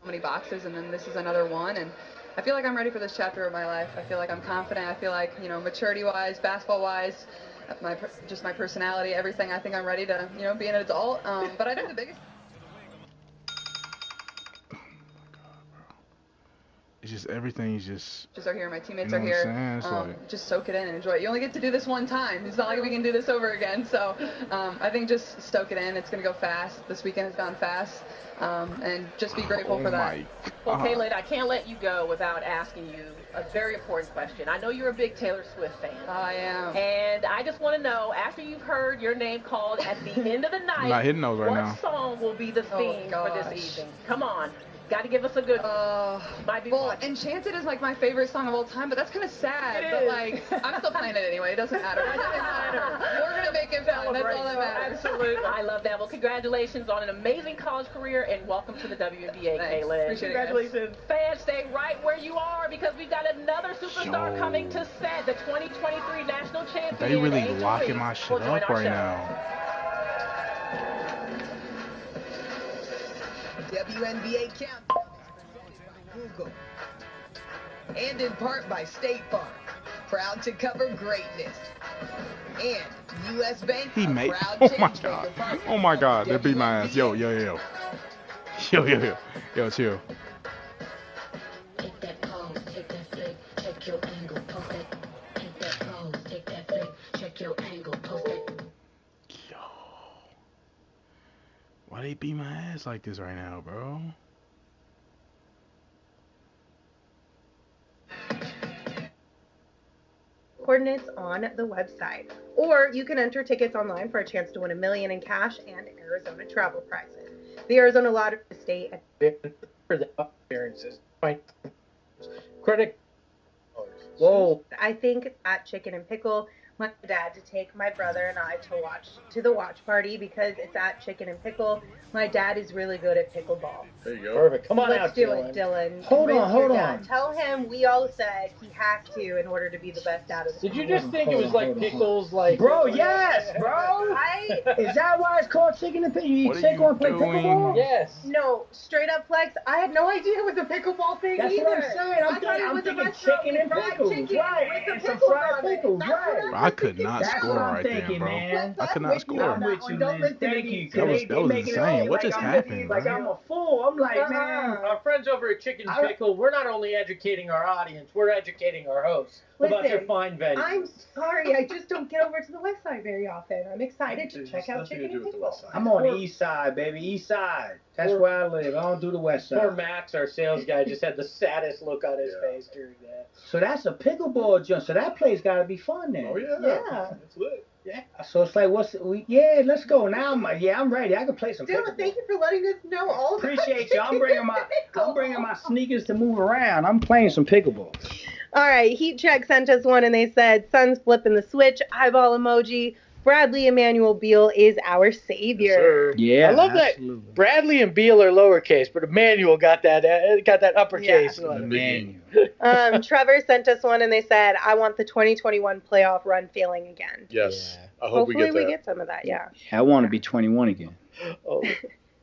S12: Many boxes, and then this is another one, and I feel like I'm ready for this chapter of my life. I feel like I'm confident. I feel like, you know, maturity-wise, basketball-wise, my personality, everything. I think I'm ready to, you know, be an adult. But I think the biggest.
S8: It's just everything's just.
S12: Are here. My teammates
S8: you know
S12: are here.
S8: Like,
S12: just soak it in and enjoy it. You only get to do this one time. It's not like we can do this over again. So I think just stoke it in. It's going to go fast. This weekend has gone fast. And just be grateful for that.
S11: Well, Kaylin, I can't let you go without asking you a very important question. I know you're a big Taylor Swift fan.
S12: I am.
S11: And I just want to know, after you've heard your name called at the end of the night,
S8: I'm not hitting those right now.
S11: What song will be the theme for this evening? Come on. Got to give us a good
S12: well, Enchanted is like my favorite song of all time, but that's kind of sad. But like, I'm still playing it anyway. It doesn't matter. It doesn't matter. We're gonna make it fun. That's all that matters.
S11: Absolutely. I love that. Well, congratulations on an amazing college career, and welcome to the WNBA, Kaylin.
S12: Appreciate
S11: Congratulations. Fans, stay right where you are because we've got another superstar coming to set, the 2023 national champion.
S8: They really locking my shit up right now.
S14: WNBA Countdown Google, and in part by State Farm, proud to cover greatness. And U.S. Bank,
S8: he made. Oh my God, they beat my ass. Yo, chill.
S15: Take that pose, take that flick, check your angle, post it. Take that pose, take that flick, check your angle, post it.
S8: Why they beat my ass like this right now, bro?
S6: Coordinates on the website. Or you can enter tickets online for a chance to win $1 million in cash and Arizona travel prizes. The Arizona Lottery State
S5: for the appearances. Critic.
S6: Whoa. I think at Chicken and Pickle, my dad to take my brother and I to the watch party because it's at Chicken and Pickle. My dad is really good at pickleball.
S3: There you go.
S5: Perfect. Come on
S6: Let's
S5: out,
S6: do
S5: Dylan.
S6: it, Dylan.
S7: Hold on.
S6: Tell him we all said he has to in order to be the best out of the
S5: Did you just think it was like pickles, like...
S7: Bro, yes, bro. Is that why it's called Chicken and Pickle? You take one play pickleball?
S5: Yes.
S6: No, straight up flex. I had no idea it was a pickleball thing
S7: That's
S6: either.
S7: what I'm saying. I'm thinking chicken and pickles, right? And some fried pickles, right?
S8: I could not score right there, bro.
S7: Man.
S8: I could not score.
S7: I'm with you, man. Thank you.
S8: That was insane. What just happened,
S7: Like
S8: bro?
S7: I'm a fool. I'm like, man.
S5: Our friends over at Chicken Pickle, we're not only educating our audience, we're educating our hosts about your fine venue.
S6: I'm sorry, I just don't get over to the west side very often. I'm excited to check out Chicken and Pickle.
S7: I'm on the east side, baby. East side. That's where I live. I don't do the west side.
S5: Poor Max, our sales guy, just had the saddest look on his face during that.
S7: So that's a pickleball jump. So that place got to be fun then.
S3: Oh, yeah. It's lit.
S7: Yeah. So it's like, let's go now. I'm ready. I can play some
S6: Dylan,
S7: pickleball.
S6: thank you for letting us know all about
S7: Appreciate you. I'm bringing my sneakers to move around. I'm playing some pickleball.
S6: All right, Heat Check sent us one and they said, Suns flipping the switch, eyeball emoji. Bradley Emmanuel Beal is our savior.
S7: Yeah,
S5: I love that. Bradley and Beal are lowercase, but Emmanuel got that uppercase.
S7: Yeah. Emmanuel.
S6: Trevor sent us one and they said, I want the 2021 playoff run feeling again.
S3: Yes.
S6: Yeah.
S3: I hope
S6: Hopefully
S3: we
S6: get some of that, yeah.
S7: I want to be 21 again.
S5: Oh.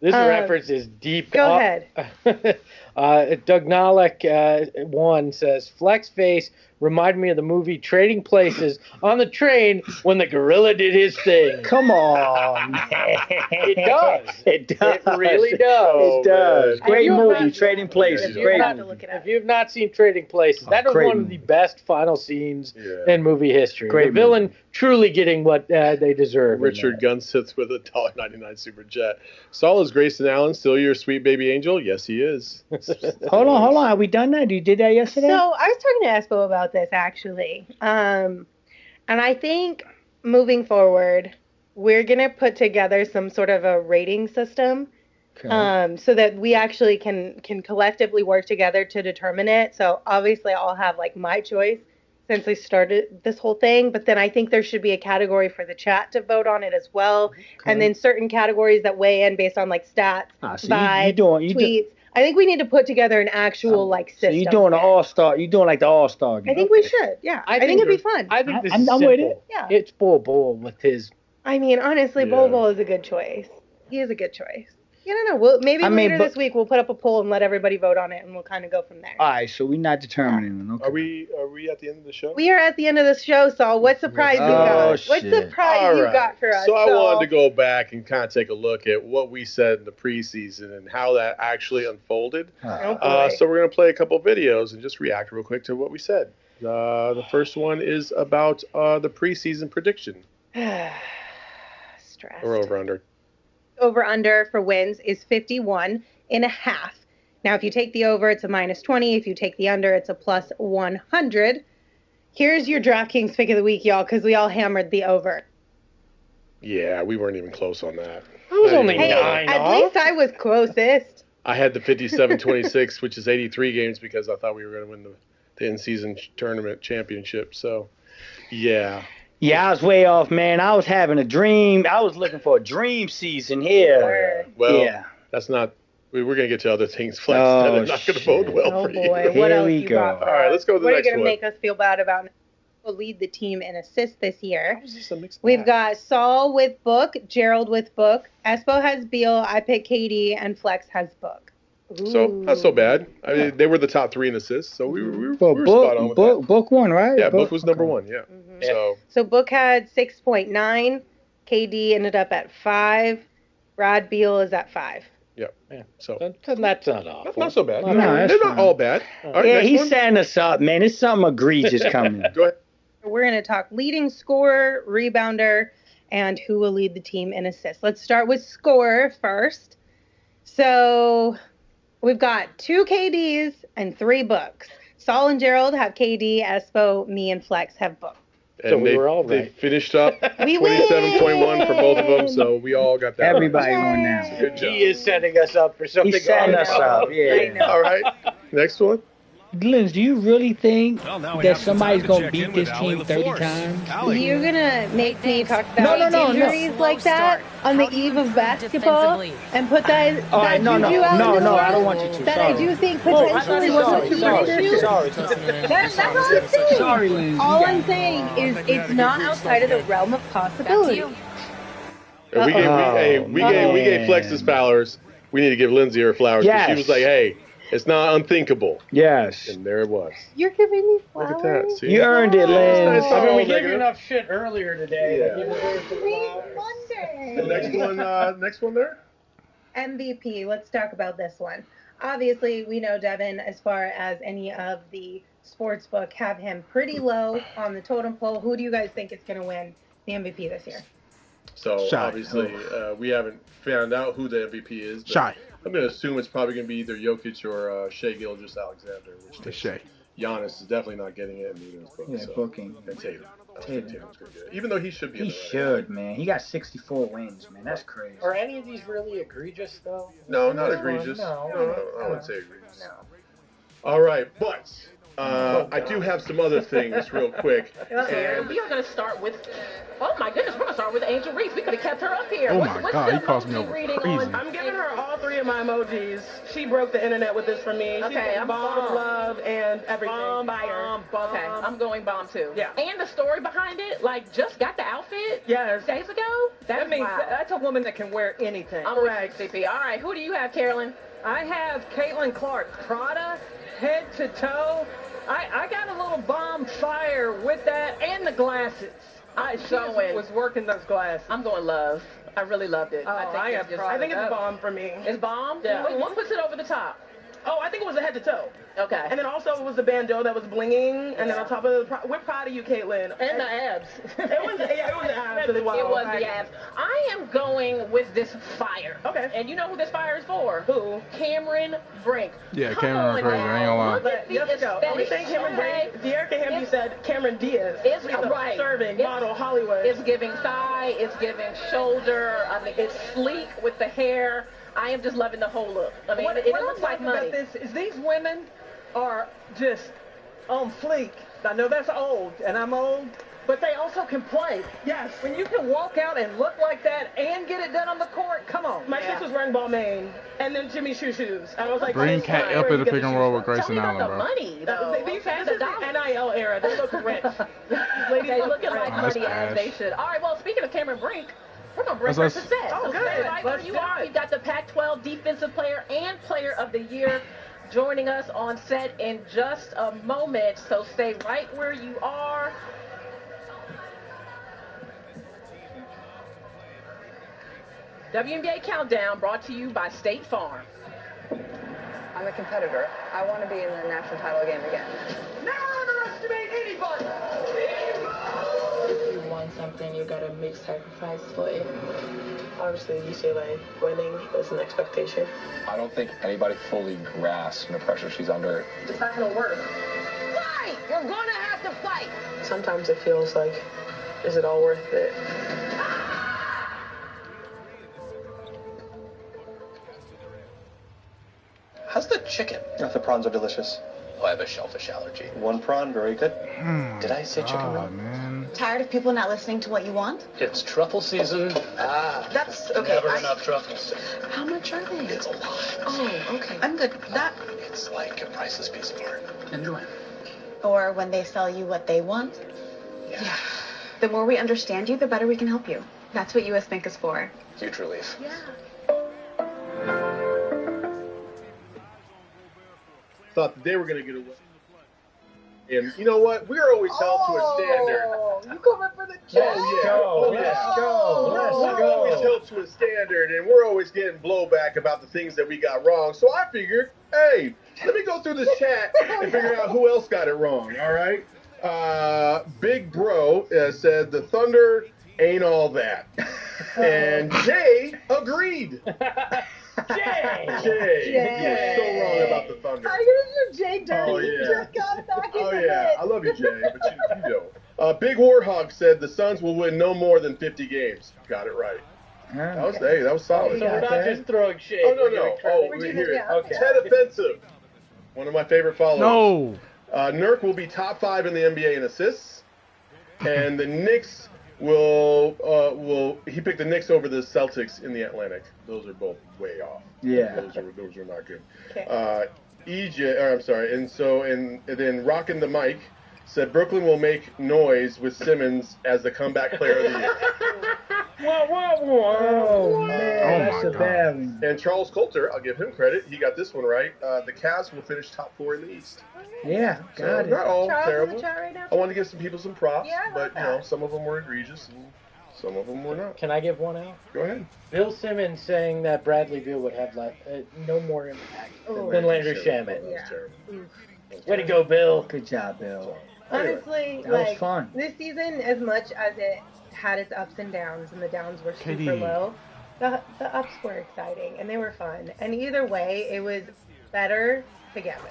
S5: This reference is deep.
S6: Go ahead.
S5: Doug Nollick, one says, Flex face reminded me of the movie Trading Places on the train when the gorilla did his thing.
S7: Come on, man.
S5: It does.
S7: It does.
S5: It really does.
S7: It does. Great movie, Trading Places. Great movie.
S5: If you've not seen Trading Places, that was one of the best final scenes in movie history.
S7: Great
S5: the villain truly getting what they deserve.
S3: Richard Gunn sits with a $1.99 super jet. Saul, is Grayson Allen still your sweet baby angel? Yes, he is.
S7: Hold on. Are we done that? You did that yesterday?
S6: So I was talking to Espo about this actually. And I think moving forward, we're going to put together some sort of a rating system. Okay. So that we actually can collectively work together to determine it. So obviously I'll have like my choice since I started this whole thing, but then I think there should be a category for the chat to vote on it as well. Okay. And then certain categories that weigh in based on like stats, vibes, tweets. I think we need to put together an actual like system.
S7: So you're doing an all-star. You're doing like the all-star game.
S6: I think we should. Yeah, I think it'd be fun.
S5: I think this
S7: I'm
S5: is
S7: with
S5: simple.
S7: it.
S6: Yeah.
S5: It's Bull with his.
S6: I mean, honestly,
S3: Yeah.
S6: Bol is a good choice. He is a good choice. Yeah, I don't know. Well, maybe later this week we'll put up a poll and let everybody vote on it, and we'll kind of go from there.
S7: All right, so we're not determining. Okay.
S3: Are we at the end of the show?
S6: We are at the end of the show, Saul. What surprise you got? What surprise you got for us?
S3: So I
S6: Saul?
S3: wanted to go back and kind of take a look at what we said in the preseason and how that actually unfolded.
S6: Oh, boy.
S3: So we're going to play a couple videos and just react real quick to what we said. The first one is about the preseason prediction.
S6: Stress.
S3: Or over under.
S6: Over under for wins is 51.5. Now, if you take the over, it's a -20. If you take the under, it's a +100. Here's your DraftKings pick of the week, y'all, because we all hammered the over.
S3: Yeah, we weren't even close on that.
S5: I was only
S6: Hey,
S5: 9
S6: at
S5: off.
S6: least I was closest.
S3: I had the 57-26, which is 83 games, because I thought we were going to win the in-season tournament championship. So, yeah.
S7: Yeah, I was way off, man. I was having a dream. I was looking for a dream season here.
S3: Well,
S7: yeah.
S3: that's not. We're going to get to other things, Flex,
S7: Oh,
S3: that are not going to bode well
S6: Oh
S3: for you.
S6: boy, what
S7: Here
S6: else
S7: we
S6: you
S7: go.
S6: got for
S3: All right,
S6: us?
S3: let's go to the
S6: What are
S3: next
S6: you gonna
S3: one.
S6: make us feel bad about? Will lead the team in assists this year.
S3: How's this a mixed
S6: We've
S3: bag?
S6: got Saul with Book, Gerald with Book, Espo has Beal, I pick KD, and Flex has Book.
S3: So, not so bad. I mean, they were the top 3 in assists, so we were
S7: Well,
S3: spot on with that.
S7: book one, right?
S3: Yeah, Book was number 1, yeah. So,
S6: Book had 6.9, KD ended up at 5, Brad Beal is at 5.
S3: yeah. So,
S5: That's not awful.
S3: that's not so bad.
S7: No, that's
S3: They're not
S7: fine.
S3: all bad. All right,
S7: Yeah,
S3: next
S7: he's
S3: one.
S7: setting us up, man. There's something egregious coming.
S3: Go ahead.
S6: We're going to talk leading scorer, rebounder, and who will lead the team in assists. Let's start with scorer first. So we've got 2 KDs and 3 Books. Saul and Gerald have KD, Espo, me, and Flex have Book.
S3: And
S5: So we
S3: they,
S5: were all
S3: they
S5: right.
S3: finished up
S6: We
S3: 27.1 for both of them, so we all got that
S7: Everybody
S3: right.
S7: won now.
S3: Good job.
S5: He is setting us up for something.
S7: He's setting us up, yeah.
S3: All right. Next one.
S7: Glenn, do you really think
S16: Well, now we
S7: that
S16: have some time
S7: somebody's
S16: to
S7: going to
S16: check
S7: beat
S16: in with
S7: this
S16: Allie
S7: team 30
S16: LaForce.
S7: times?
S16: Allie.
S6: You're going to make me talk about
S7: No.
S6: injuries like that on the eve of basketball and put that,
S7: All right,
S6: that
S7: no,
S6: juju out in the
S7: I don't
S6: world
S7: want you to.
S6: that
S7: Sorry.
S6: I do think
S7: Oh,
S6: potentially was a super issue.
S7: Sorry.
S6: That's all I'm saying.
S7: Sorry, Lindsay.
S6: All I'm saying is it's not outside of the realm of possibility.
S3: And we gave Flex his flowers. We need to give Lindsay her flowers. 'Cause
S7: Yes.
S3: She was like, hey, it's not unthinkable.
S7: Yes.
S3: And there it was.
S6: You're giving me
S3: Look
S6: flowers.
S3: at that. See?
S7: You earned it, Lynn.
S3: It's not
S5: I mean,
S3: all
S5: we gave you
S3: negative.
S5: enough shit earlier today.
S3: Yeah.
S5: That you deserve the flowers.
S3: Next one there.
S6: MVP. Let's talk about this one. Obviously, we know Devin, as far as any of the sports book, have him pretty low on the totem pole. Who do you guys think is going to win the MVP this year?
S3: So
S8: Shy.
S3: obviously, we haven't found out who the MVP is. But
S8: Shy.
S3: I'm going to assume it's probably going to be either Jokic or Shea Gilgeous-Alexander.
S8: It's Shea.
S3: Giannis is definitely not getting it in neither of his books.
S7: Yeah,
S3: so.
S7: booking.
S3: And Tatum. I don't think Tatum's going to get it. Even though he should be in
S7: He
S3: the running.
S7: should, man. He got 64 wins, man. That's crazy.
S5: Are any of these really egregious, though?
S3: No, not
S5: This one,
S3: egregious.
S5: No,
S3: I wouldn't say egregious. All right, but I do have some other things real quick. And
S11: We are going to start with, oh my goodness, we're going to start with Angel Reese. We could have kept her up here.
S8: Oh
S11: What's
S8: my God,
S11: the
S8: he crossed me
S11: emoji
S8: over
S11: reading
S8: crazy.
S11: on-
S10: I'm giving her all 3 of my emojis. She broke the internet with this for me. She's
S11: Okay,
S10: getting
S11: I'm
S10: bomb of
S11: bomb.
S10: love and everything.
S11: Fire. Okay, I'm going bomb too.
S10: Yeah.
S11: And the story behind it, like just got the outfit
S10: Yes.
S11: days ago.
S13: That means
S11: wow.
S13: that's a woman that can wear anything.
S11: I'm correct. CP. All right, who do you have, Carolyn?
S13: I have Caitlin Clark, Prada, head to toe. I got a little bomb fire with that and the glasses.
S11: I'm
S13: She
S11: going.
S13: was working those glasses.
S11: I'm going love. I really loved it.
S13: Oh, I
S11: it's
S13: have
S11: just-
S13: Prada.
S10: I think it's a bomb for me.
S11: It's bomb?
S10: Yeah.
S11: What puts it over the top?
S10: Oh, I think it was a head to toe.
S11: Okay.
S10: And then also it was the bandeau that was blinging, and then on top of we're proud of you, Caitlin.
S11: And the abs.
S10: It was the abs as well.
S11: It was the abs. I am going with this fire.
S10: Okay.
S11: And you know who this fire is for?
S10: Who?
S11: Cameron Brink.
S8: Yeah,
S11: Come
S8: Cameron
S11: on
S8: crazy. I ain't
S11: now.
S8: gonna lie.
S11: Look at the
S10: Let's go. Are we saying Cameron
S11: aesthetic.
S10: Brink? De'Erica Hamby said Cameron Diaz.
S11: It's
S10: She's a
S11: right.
S10: serving
S11: It's-
S10: model Hollywood.
S11: It's giving thigh. It's giving shoulder. I mean, it's sleek with the hair. I am just loving the whole look. I mean, it
S13: what
S11: looks
S13: I'm
S11: like
S13: talking
S11: money.
S13: about this is these women are just on fleek. I know that's old, and I'm old, but they also can play.
S10: Yes.
S13: When you can walk out and look like that and get it done on the court, come on.
S10: My sis was wearing Balmain and then Jimmy Choo shoes. And I was like,
S8: Bring Cat up in the pick and roll with Grayson Allen, bro.
S11: Money, though.
S10: This is the NIL era. They look rich. Ladies
S11: They
S10: look
S11: looking
S10: rich.
S11: like money as they should. All right, well, speaking of Cameron Brink, we're going to break
S8: Let's-
S11: the set.
S10: Oh,
S11: So
S10: good.
S11: stay right where
S10: Let's
S11: you
S10: do
S11: are.
S10: it.
S11: We've got the Pac-12 Defensive Player and Player of the Year joining us on set in just a moment. So stay right where you are. WNBA Countdown brought to you by State Farm.
S12: I'm a competitor. I want to be in the national title game again.
S13: Never underestimate anybody.
S16: If you want something, you gotta make sacrifice for it. Obviously, UCLA winning is an expectation.
S17: I don't think anybody fully grasps the pressure she's under.
S16: It's not gonna work.
S14: Fight! You're gonna have to fight!
S16: Sometimes it feels like, is it all worth it?
S18: How's the chicken?
S19: The prawns are delicious.
S18: Oh, I have a shellfish allergy.
S19: One prawn, very good.
S18: Did I say chicken wrong?
S8: Man.
S4: Tired of people not listening to what you want?
S18: It's truffle season.
S4: That's okay.
S18: Never enough truffles.
S4: How much are they?
S18: It's a lot.
S4: Oh, okay. I'm good. That
S18: It's like a priceless piece of art. Enjoy.
S4: or when they sell you what they want. Yeah. The more we understand you, the better we can help you. That's what US Bank is for.
S18: Huge relief.
S4: Yeah.
S3: Thought that they were going to get away. And you know what? We're always held to a standard.
S13: Oh, you coming for the
S3: Oh, yeah.
S7: Let's go.
S3: We're always held to a standard, and we're always getting blowback about the things that we got wrong. So I figured, hey, let me go through this chat and figure out who else got it wrong, all right? Big Bro said the Thunder ain't all that. And Jay agreed.
S10: Jay!
S3: You were so wrong about the Thunder.
S6: Are you gonna do Jay dirty?
S3: Oh, yeah.
S6: Just got back into
S3: Oh, yeah.
S6: it.
S3: I love you, Jay, but you don't. Big Warhawk said the Suns will win no more than 50 games. Got it right. That was solid.
S5: So we're not just throwing shade.
S3: Oh, no,
S5: we're
S3: no.
S5: giving credit.
S3: Oh, we're here.
S6: yeah, okay.
S3: Ted Offensive. One of my favorite followers.
S8: No.
S3: Nurk will be top 5 in the NBA in assists. And the Knicks will he picked the Knicks over the Celtics in the Atlantic. Those are both way off.
S7: Yeah.
S3: Those are not good.
S6: Okay.
S3: And then Rockin' the Mic said Brooklyn will make noise with Simmons as the comeback player of the year.
S7: Oh, man.
S8: Oh,
S7: That's
S8: my
S7: a
S8: God.
S7: bad one.
S3: And Charles Coulter, I'll give him credit. He got this one right. The Cavs will finish top 4 in the East.
S7: Yeah,
S3: So
S7: got it.
S3: not all
S6: Charles in
S3: terrible.
S6: the chat right now?
S3: I want to give some people some props,
S6: Yeah, I love
S3: but you know,
S6: that.
S3: some of them were egregious and some of them were not.
S5: Can I give one out?
S3: Go ahead.
S5: Bill Simmons saying that Bradley Beal would have no more impact
S6: Oh.
S5: than Landry Shamet.
S3: That was terrible.
S5: Way to go, Bill.
S7: Good job, Bill.
S6: Honestly,
S7: That was
S6: like
S7: fun.
S6: this season, as much as it had its ups and downs, and the downs were super
S8: KD.
S6: low, the ups were exciting and they were fun. And either way, it was better together.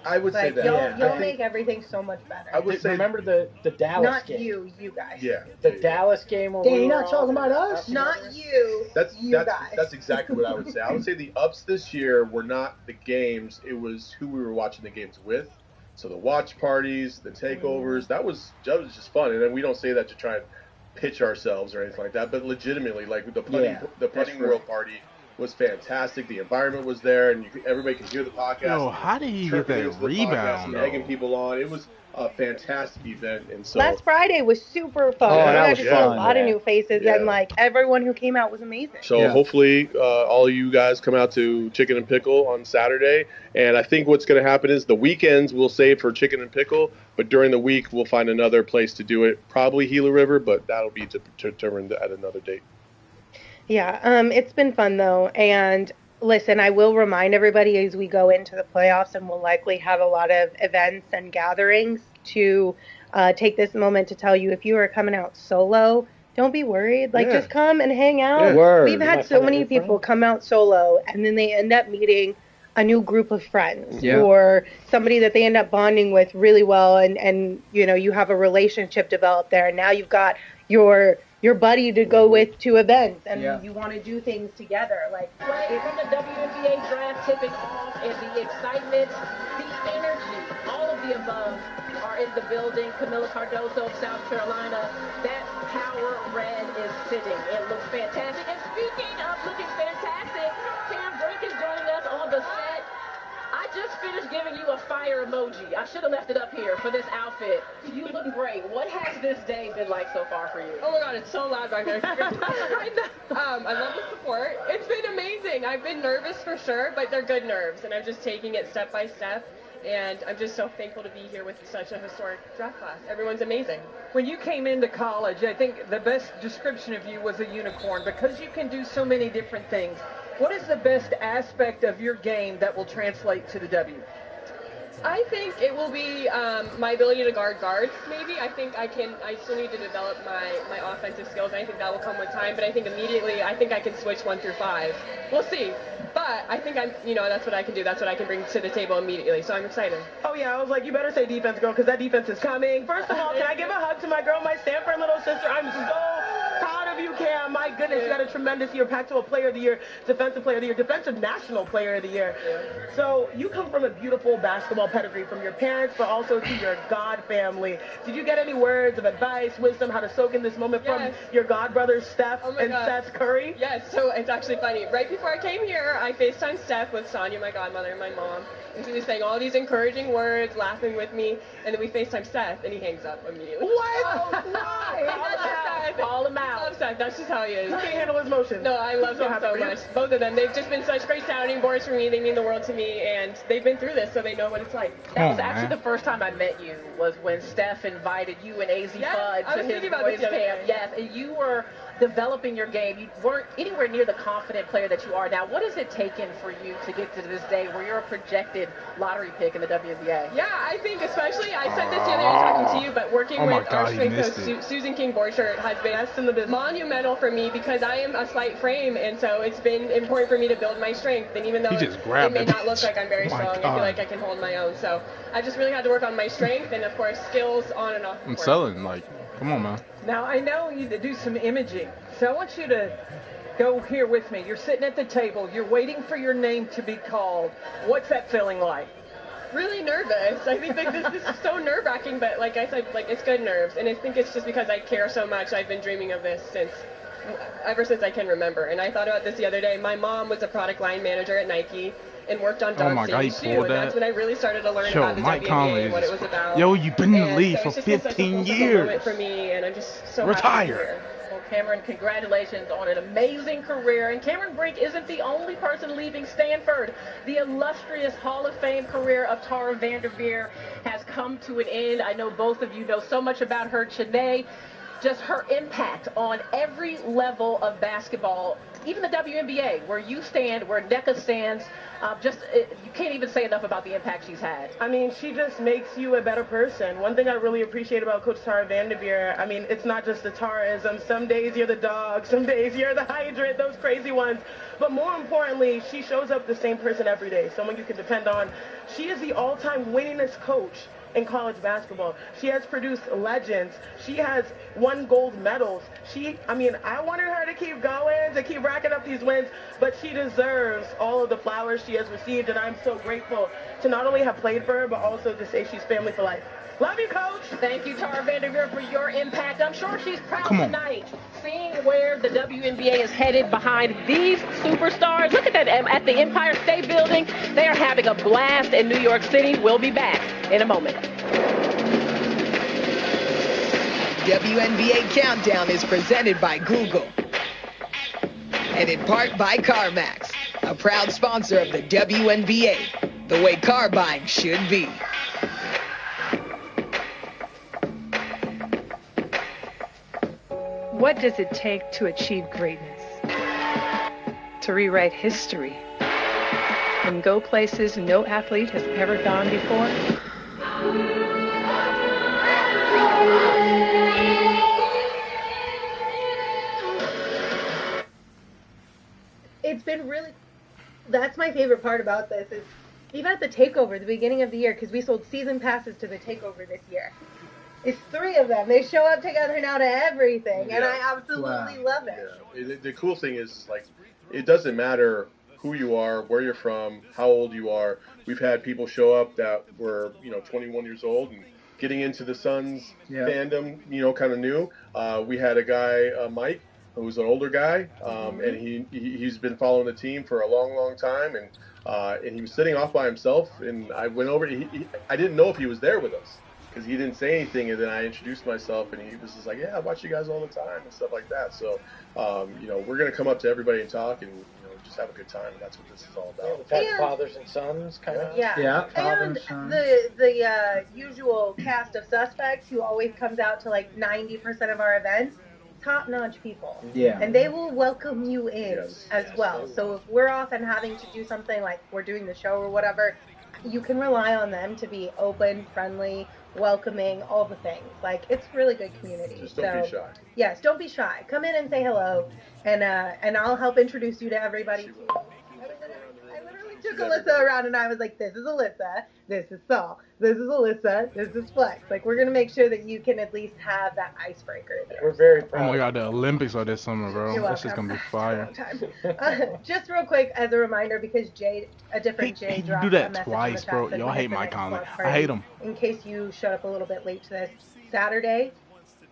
S3: I would say
S6: Like
S3: that.
S6: y'all,
S3: I
S6: y'all
S3: think-
S6: make everything so much better.
S3: I would say
S5: Remember the Dallas
S6: Not
S5: game?
S6: you guys.
S3: yeah.
S5: The Dallas game where
S7: Damn,
S5: we
S7: you're
S5: were
S7: not
S5: all-
S7: talking about us?
S6: Not you. You guys.
S3: That's exactly what I would say. I would say the ups this year were not the games; it was who we were watching the games with. So the watch parties, the takeovers, that was just fun. And then we don't say that to try and pitch ourselves or anything like that, but legitimately, like the putting
S7: that's
S3: world party was fantastic. The environment was there, and everybody could hear the podcast.
S8: Yo, how did he get
S3: chirping
S8: that
S3: into the podcast
S8: rebound,
S3: and egging
S8: though?
S3: people on. It was a fantastic event, and so
S6: Last Friday was super fun.
S7: Oh,
S6: We
S7: that
S6: got
S7: was
S6: to see
S7: fun,
S6: a lot of
S7: yeah.
S6: new faces,
S3: Yeah.
S6: and like everyone who came out was amazing.
S3: So
S7: Yeah.
S3: hopefully all of you guys come out to Chicken and Pickle on Saturday. And I think what's going to happen is the weekends we'll save for Chicken and Pickle, but during the week we'll find another place to do it, probably Gila River, but that'll be determined at another date.
S6: Yeah, it's been fun though, and listen, I will remind everybody as we go into the playoffs, and we'll likely have a lot of events and gatherings to take this moment to tell you if you are coming out solo, don't be worried. Like,
S3: Yeah.
S6: just come and hang out.
S3: Yeah.
S7: Word.
S6: We've had so many people come out solo, and then they end up meeting a new group of friends
S7: Yeah.
S6: or somebody that they end up bonding with really well, and you know, you have a relationship developed there, and now you've got your buddy to go with to events, and
S7: Yeah.
S6: you want to do things together. Like,
S11: Play from the WNBA draft tipping off, and the excitement, the energy, all of the above are in the building. Camila Cardoso of South Carolina. That power red is sitting. It looks fantastic. And speaking of looking fantastic, Cam Brink is joining us on the set. I just finished giving you a fire emoji. I should have left it up here for this outfit. You look great. What has this day been like so far for you?
S20: Oh my God, it's so loud back there. I love the support. It's been amazing. I've been nervous for sure, but they're good nerves, and I'm just taking it step by step. And I'm just so thankful to be here with such a historic draft class. Everyone's amazing.
S13: When you came into college, I think the best description of you was a unicorn because you can do so many different things. What is the best aspect of your game that will translate to the W?
S20: I think it will be my ability to guard guards, maybe. I still need to develop my offensive skills, and I think that will come with time, but I think immediately, I think I can switch 1 through 5. We'll see. But I think that's what I can do. That's what I can bring to the table immediately, so I'm excited.
S10: Oh, yeah, I was like, you better say defense, girl, because that defense is coming. First of all, can I give a hug to my girl, my Stanford little sister? I'm so proud of you, Cam. My goodness, you got a tremendous year. Pac-12 Player of the Year, Defensive Player of the Year, Defensive National Player of the Year. Yeah. So you come from a beautiful basketball pedigree from your parents, but also to your God family. Did you get any words of advice, wisdom, how to soak in this moment from your God brothers, Steph and Seth Curry?
S20: Yes, so it's actually funny. Right before I came here, I FaceTimed Steph with Sonia, my godmother, and my mom. And she was saying all these encouraging words, laughing with me, and then we FaceTime Seth, and he hangs up immediately.
S10: What? Why?
S20: Call him out. I love Seth. That's just how he is.
S10: You can't handle his emotions.
S20: No, I love him so much. Both of them. They've just been such great sounding boards for me. They mean the world to me, and they've been through this, so they know what it's like.
S5: That was actually the first time I met you, was when Steph invited you and AZ Bud to his boys camp. Yes, and you were developing your game. You weren't anywhere near the confident player that you are now. What has it taken for you to get to this day where you're a projected lottery pick in the WNBA?
S20: Yeah, I think especially, I said this the other day talking to you, but working with our strength coach, Susan King-Borchert, has been monumental for me because I am a slight frame, and so it's been important for me to build my strength. And even though it may not look like I'm very strong, I feel like I can hold my own. So I just really had to work on my strength and, of course, skills on and off the court.
S8: I'm selling, like, come on, man.
S13: Now, I know you to do some imaging, so I want you to go here with me. You're sitting at the table. You're waiting for your name to be called. What's that feeling like?
S20: Really nervous. I think this is so nerve-wracking, but like I said, it's good nerves. And I think it's just because I care so much. I've been dreaming of this ever since I can remember. And I thought about this the other day. My mom was a product line manager at Nike and worked on dog teams too. And that's when I really started to learn about the WNBA and what it was about.
S8: Yo, you've been in the league for 15 years.
S20: For me, and I'm just so
S8: retire.
S5: Well, Cameron, congratulations on an amazing career. And Cameron Brink isn't the only person leaving Stanford. The illustrious Hall of Fame career of Tara Vanderveer has come to an end. I know both of you know so much about her. Chanae, just her impact on every level of basketball, even the WNBA, where you stand, where NECA stands. You can't even say enough about the impact she's had.
S10: I mean, she just makes you a better person. One thing I really appreciate about Coach Tara Vanderveer, I mean, it's not just the Taraism. Some days you're the dog, some days you're the hydrant, those crazy ones. But more importantly, she shows up the same person every day, someone you can depend on. She is the all-time winningest coach in college basketball. She has produced legends. She has won gold medals. I wanted her to keep going, to keep racking up these wins, but she deserves all of the flowers she has received, and I'm so grateful to not only have played for her, but also to say she's family for life. Love you, Coach.
S5: Thank you, Tara Vanderveer, for your impact. I'm sure she's proud tonight, seeing where the WNBA is headed behind these superstars. Look at that at the Empire State Building. They are having a blast in New York City. We'll be back in a moment.
S21: WNBA Countdown is presented by Google and in part by CarMax, a proud sponsor of the WNBA, the way car buying should be.
S22: What does it take to achieve greatness? To rewrite history and go places no athlete has ever gone before?
S6: It's been really, that's my favorite part about this is even at the takeover, the beginning of the year, because we sold season passes to the takeover this year. It's 3 of them. They show up together now to everything, and I absolutely love it.
S3: Yeah. The cool thing is, like, it doesn't matter who you are, where you're from, how old you are. We've had people show up that were, 21 years old and getting into the Suns fandom, you know, kind of new. We had a guy, Mike, who was an older guy, and he's been following the team for a long time, and he was sitting off by himself. And I went over. I didn't know if he was there with us because he didn't say anything. And then I introduced myself, and he was just like, "Yeah, I watch you guys all the time," and stuff like that. So, you know, we're gonna come up to everybody and talk, and just have a good time. And that's what this is all about.
S5: We've had fathers and sons, kind of.
S6: Yeah.
S7: father
S6: And
S7: and son.
S6: the usual cast of suspects who always comes out to like 90% of our events, top-notch people.
S7: Yeah.
S6: And they will welcome you in as well. So if we're off and having to do something like we're doing the show or whatever, you can rely on them to be open, friendly, welcoming, all the things. Like, it's really good community.
S3: Just don't be shy.
S6: Yes, don't be shy. Come in and say hello, and I'll help introduce you to everybody too. I literally took Alyssa around and I was like, this is Alyssa, this is Saul, this is Alyssa, this is Flex. Like, we're going to make sure that you can at least have that icebreaker there.
S5: We're very proud.
S8: Oh my God, the Olympics are this summer, bro.
S6: You're
S8: That's just
S6: welcome.
S8: gonna be fire.
S6: Just real quick as a reminder, because a different Jay
S8: You
S6: dropped
S8: do
S6: a
S8: that
S6: message
S8: twice,
S6: in the chat
S8: bro.
S6: that
S8: Y'all
S6: when
S8: hate
S6: it's the
S8: my
S6: next
S8: comment.
S6: block
S8: I
S6: party,
S8: hate them.
S6: In case you showed up a little bit late to this, Saturday,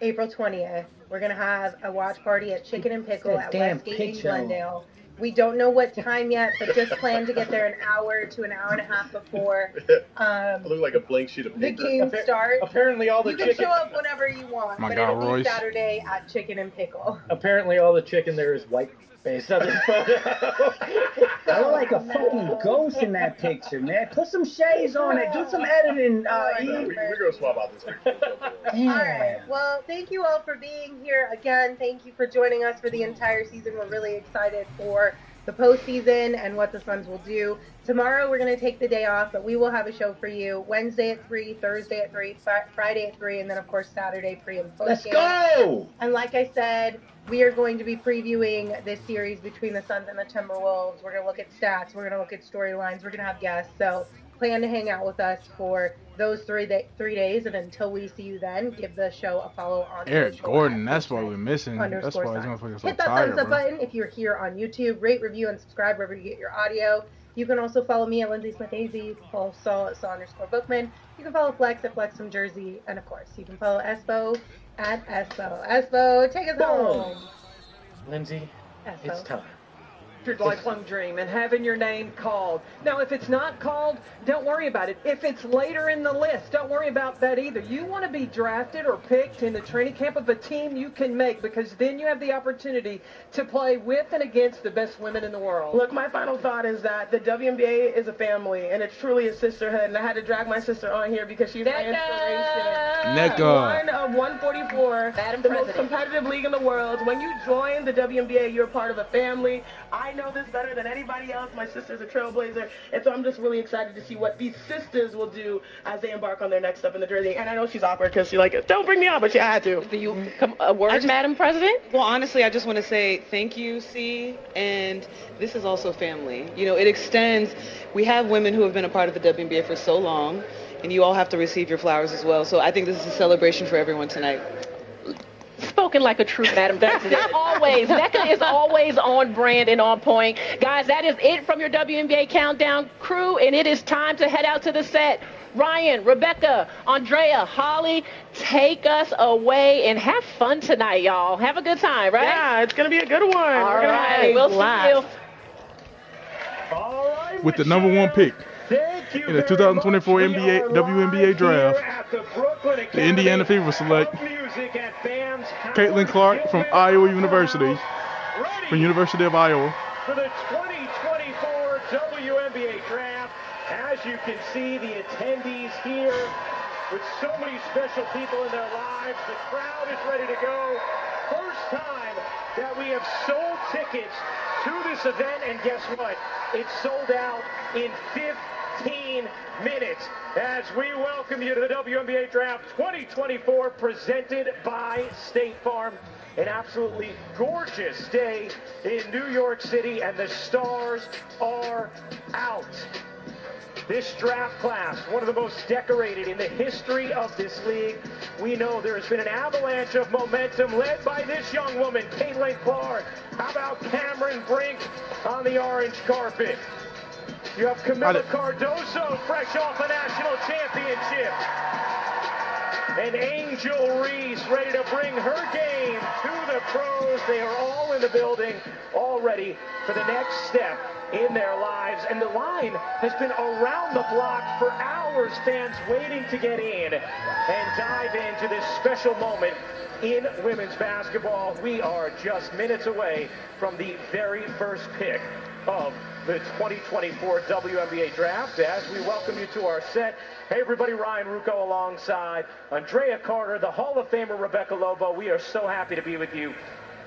S6: April 20th, we're going to have a watch party at Chicken and Pickle
S7: That
S6: at
S7: damn
S6: Westgate in
S7: picture.
S6: Glendale. We don't know what time yet, but just plan to get there an hour to an hour and a half before
S3: I look like a blank sheet of
S6: the
S3: paper.
S6: game starts.
S5: Apparently all the
S6: You can
S5: chicken.
S6: show up whenever you want,
S8: My
S6: but
S8: God,
S6: it'll be
S8: Royce.
S6: Saturday at Chicken and Pickle.
S5: Apparently all the chicken there is white based on this photo.
S7: I look like a fucking ghost in that picture, man. Put some shades on it. Do some editing,
S3: We're going to swap out this picture.
S7: Damn.
S6: All right. Well, thank you all for being here again. Thank you for joining us for the entire season. We're really excited for the postseason and what the Suns will do. Tomorrow we're going to take the day off, but we will have a show for you Wednesday at 3, Thursday at 3, Friday at 3, and then, of course, Saturday pre and post.
S7: Let's go!
S6: And like I said, we are going to be previewing this series between the Suns and the Timberwolves. We're going to look at stats. We're going to look at storylines. We're going to have guests. So plan to hang out with us for those 3 days. And until we see you then, give the show a follow on
S8: Eric Gordon, that's why we're missing. That's why he's gonna so
S6: Hit that
S8: tired,
S6: thumbs up
S8: bro.
S6: button if you're here on YouTube. Rate, review, and subscribe wherever you get your audio. You can also follow me at Lindsay Smith AZ. You can follow Saul at Saul_Bookman. You can follow Flex at Flex from Jersey. And of course, you can follow Espo at Espo. Espo, take us home.
S5: Lindsay, it's time.
S13: Your lifelong dream and having your name called. Now, if it's not called, don't worry about it. If it's later in the list, don't worry about that either. You want to be drafted or picked in the training camp of a team you can make, because then you have the opportunity to play with and against the best women in the world.
S10: Look, my final thought is that the WNBA is a family, and it's truly a sisterhood, and I had to drag my sister on here because she's my inspiration.
S8: Necka.
S10: One of 144, the most competitive league in the world. When you join the WNBA, you're part of a family. I know this better than anybody else. My sister's a trailblazer, and so I'm just really excited to see what these sisters will do as they embark on their next step in the jersey. And I know she's awkward because she's like, don't bring me out, but she had to.
S11: Do you a word, Madam President?
S1: Well, honestly, I just want to say thank you, C, and this is also family. You know, it extends. We have women who have been a part of the WNBA for so long, and you all have to receive your flowers as well. So I think this is a celebration for everyone tonight.
S11: Spoken like a true Madam President. Always. Necka is always on brand and on point. Guys, that is it from your WNBA Countdown crew, and it is time to head out to the set. Ryan, Rebecca, Andrea, Holly, take us away and have fun tonight, y'all. Have a good time, right?
S10: Yeah, it's going to be a good one.
S11: All
S10: We're gonna
S11: right,
S10: have a
S11: we'll
S10: blast.
S11: see you.
S5: All right,
S8: With the #1 pick in the 2024 WNBA draft, the Indiana Fever select Caitlin Clark from Iowa University, from University of Iowa.
S5: For the 2024 WNBA draft, as you can see, the attendees here with so many special people in their lives, the crowd is ready to go. First time that we have sold tickets to this event, and guess what? It's sold out in 15 minutes as we welcome you to the WNBA Draft 2024 presented by State Farm. An absolutely gorgeous day in New York City, and the stars are out. This draft class, one of the most decorated in the history of this league. We know there has been an avalanche of momentum led by this young woman, Caitlin Clark. How about Cameron Brink on the orange carpet? You have Camila Cardoso, fresh off a national championship.
S2: And Angel Reese ready to bring her game to the pros. They are all in the building, all ready for the next step in their lives. And the line has been around the block for hours, fans waiting to get in and dive into this special moment in women's basketball. We are just minutes away from the very first pick of the 2024 WNBA draft. As we welcome you to our set, hey everybody, Ryan Rucco alongside Andrea Carter, the Hall of Famer Rebecca Lobo. We are so happy to be with you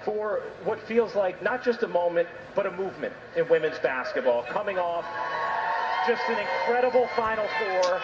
S2: for what feels like not just a moment, but a movement in women's basketball. Coming off just an incredible Final Four,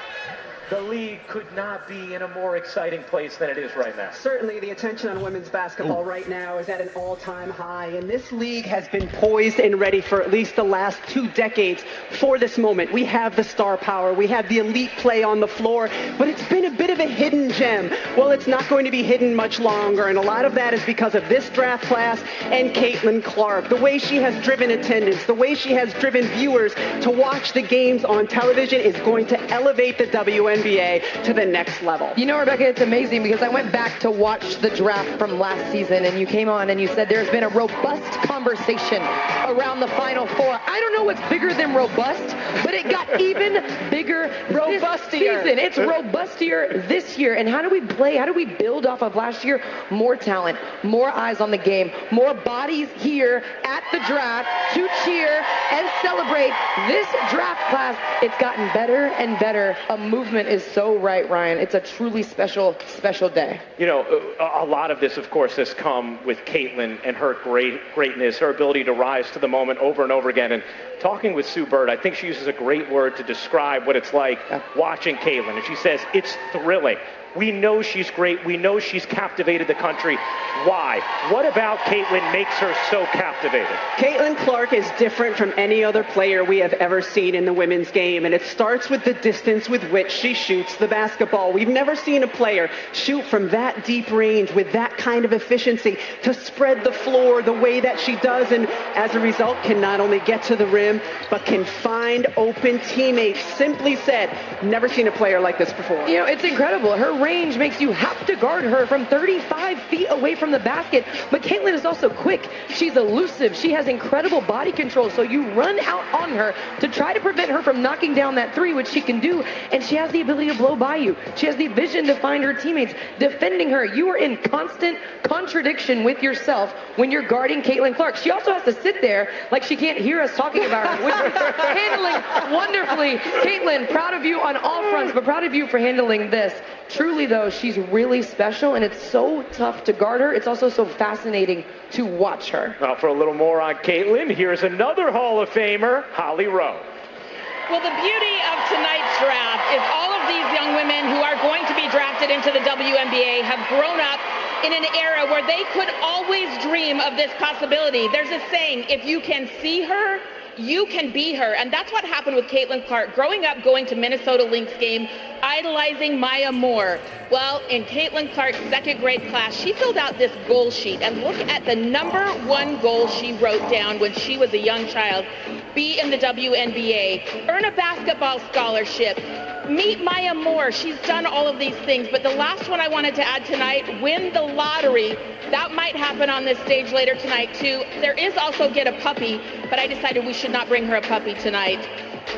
S2: the league could not be in a more exciting place than it is right now.
S9: Certainly the attention on women's basketball right now is at an all-time high, and this league has been poised and ready for at least the last 2 decades for this moment. We have the star power, we have the elite play on the floor, but it's been a bit of a hidden gem. Well, it's not going to be hidden much longer, and a lot of that is because of this draft class and Caitlin Clark. The way she has driven attendance, the way she has driven viewers to watch the games on television is going to elevate the WNBA to the next level.
S23: You know, Rebecca, it's amazing because I went back to watch the draft from last season, and you came on and you said there's been a robust conversation around the Final Four. I don't know what's bigger than robust, but it got even bigger this season. It's robustier this year. And how do we play? How do we build off of last year? More talent, more eyes on the game, more bodies here at the draft to cheer and celebrate this draft class. It's gotten better and better. A movement is so right, Ryan. It's a truly special, special day.
S2: You know, a lot of this, of course, has come with Caitlin and her greatness, her ability to rise to the moment over and over again. And talking with Sue Bird, I think she uses a great word to describe what it's like watching Caitlin. And she says, it's thrilling. We know she's great. We know she's captivated the country. Why? What about Caitlin makes her so captivated?
S9: Caitlin Clark is different from any other player we have ever seen in the women's game, and it starts with the distance with which she shoots the basketball. We've never seen a player shoot from that deep range with that kind of efficiency to spread the floor the way that she does, and as a result can not only get to the rim, but can find open teammates. Simply said, never seen a player like this before.
S23: You know, it's incredible. Her range makes you have to guard her from 35 feet away from the basket. But Caitlin is also quick. She's elusive. She has incredible body control. So you run out on her to try to prevent her from knocking down that three, which she can do. And she has the ability to blow by you. She has the vision to find her teammates. Defending her, you are in constant contradiction with yourself when you're guarding Caitlin Clark. She also has to sit there like she can't hear us talking about her, which is handling wonderfully. Caitlin, proud of you on all fronts, but proud of you for handling this. Truly, though, she's really special, and it's so tough to guard her. It's also so fascinating to watch her.
S2: Well, for a little more on Caitlin, here's another Hall of Famer, Holly Rowe.
S11: Well, the beauty of tonight's draft is all of these young women who are going to be drafted into the WNBA have grown up in an era where they could always dream of this possibility. There's a saying, if you can see her, you can be her. And that's what happened with Caitlin Clark. Growing up, going to Minnesota Lynx game, idolizing Maya Moore. Well, in Caitlin Clark's second grade class, she filled out this goal sheet. And look at the #1 goal she wrote down when she was a young child. Be in the WNBA, earn a basketball scholarship, meet Maya Moore. She's done all of these things. But the last one I wanted to add tonight, win the lottery. That might happen on this stage later tonight, too. There is also get a puppy, but I decided we should not bring her a puppy tonight.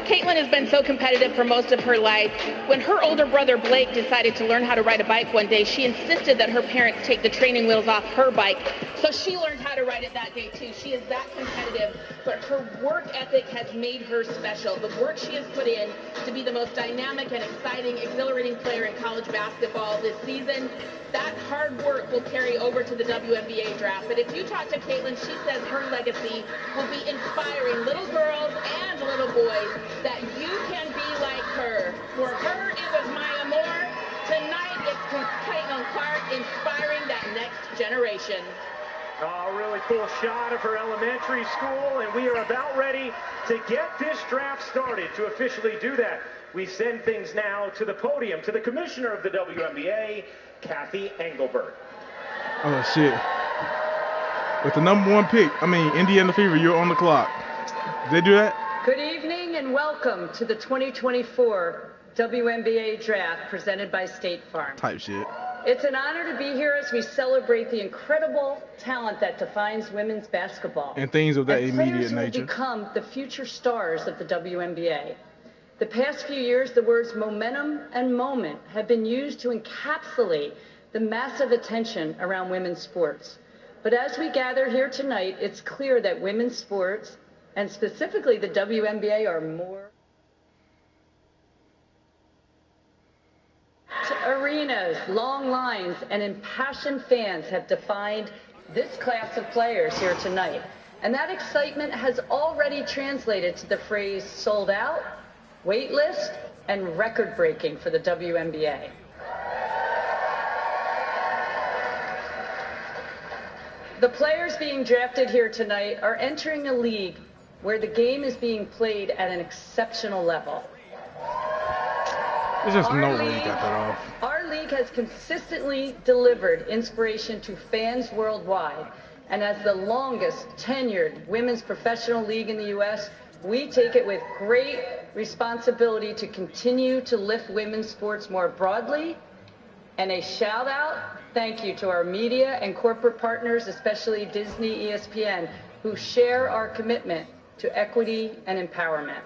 S11: Caitlin has been so competitive for most of her life. When her older brother Blake decided to learn how to ride a bike one day, she insisted that her parents take the training wheels off her bike. So she learned how to ride it that day too. She is that competitive, but her work ethic has made her special. The work she has put in to be the most dynamic and exciting, exhilarating player in college basketball this season, that hard work will carry over to the WNBA draft. But if you talk to Caitlin, she says her legacy will be inspiring little girls and little boys that you can be like her. For her, it was Maya Moore. Tonight, it's Caitlin Clark inspiring that next generation.
S2: A really cool shot of her elementary school, and we are about ready to get this draft started. To officially do that, we send things now to the podium, to the commissioner of the WNBA, Kathy Engelbert.
S8: Oh, shit. With the #1 pick, Indiana Fever, you're on the clock. Did they do that?
S9: Good evening and welcome to the 2024
S12: WNBA Draft presented by State Farm.
S8: Type shit.
S12: It's an honor to be here as we celebrate the incredible talent that defines women's basketball.
S8: And things of that
S12: and
S8: immediate
S12: players who will
S8: nature.
S12: become the future stars of the WNBA. The past few years, the words momentum and moment have been used to encapsulate the massive attention around women's sports. But as we gather here tonight, it's clear that women's sports, and specifically the WNBA, are more. Arenas, long lines, and impassioned fans have defined this class of players here tonight. And that excitement has already translated to the phrase sold out, wait list, and record breaking for the WNBA. The players being drafted here tonight are entering a league where the game is being played at an exceptional level.
S8: There's just no way you got that off.
S12: Our league has consistently delivered inspiration to fans worldwide. And as the longest tenured women's professional league in the U.S., we take it with great responsibility to continue to lift women's sports more broadly. And a shout out, thank you to our media and corporate partners, especially Disney, ESPN, who share our commitment to equity and empowerment.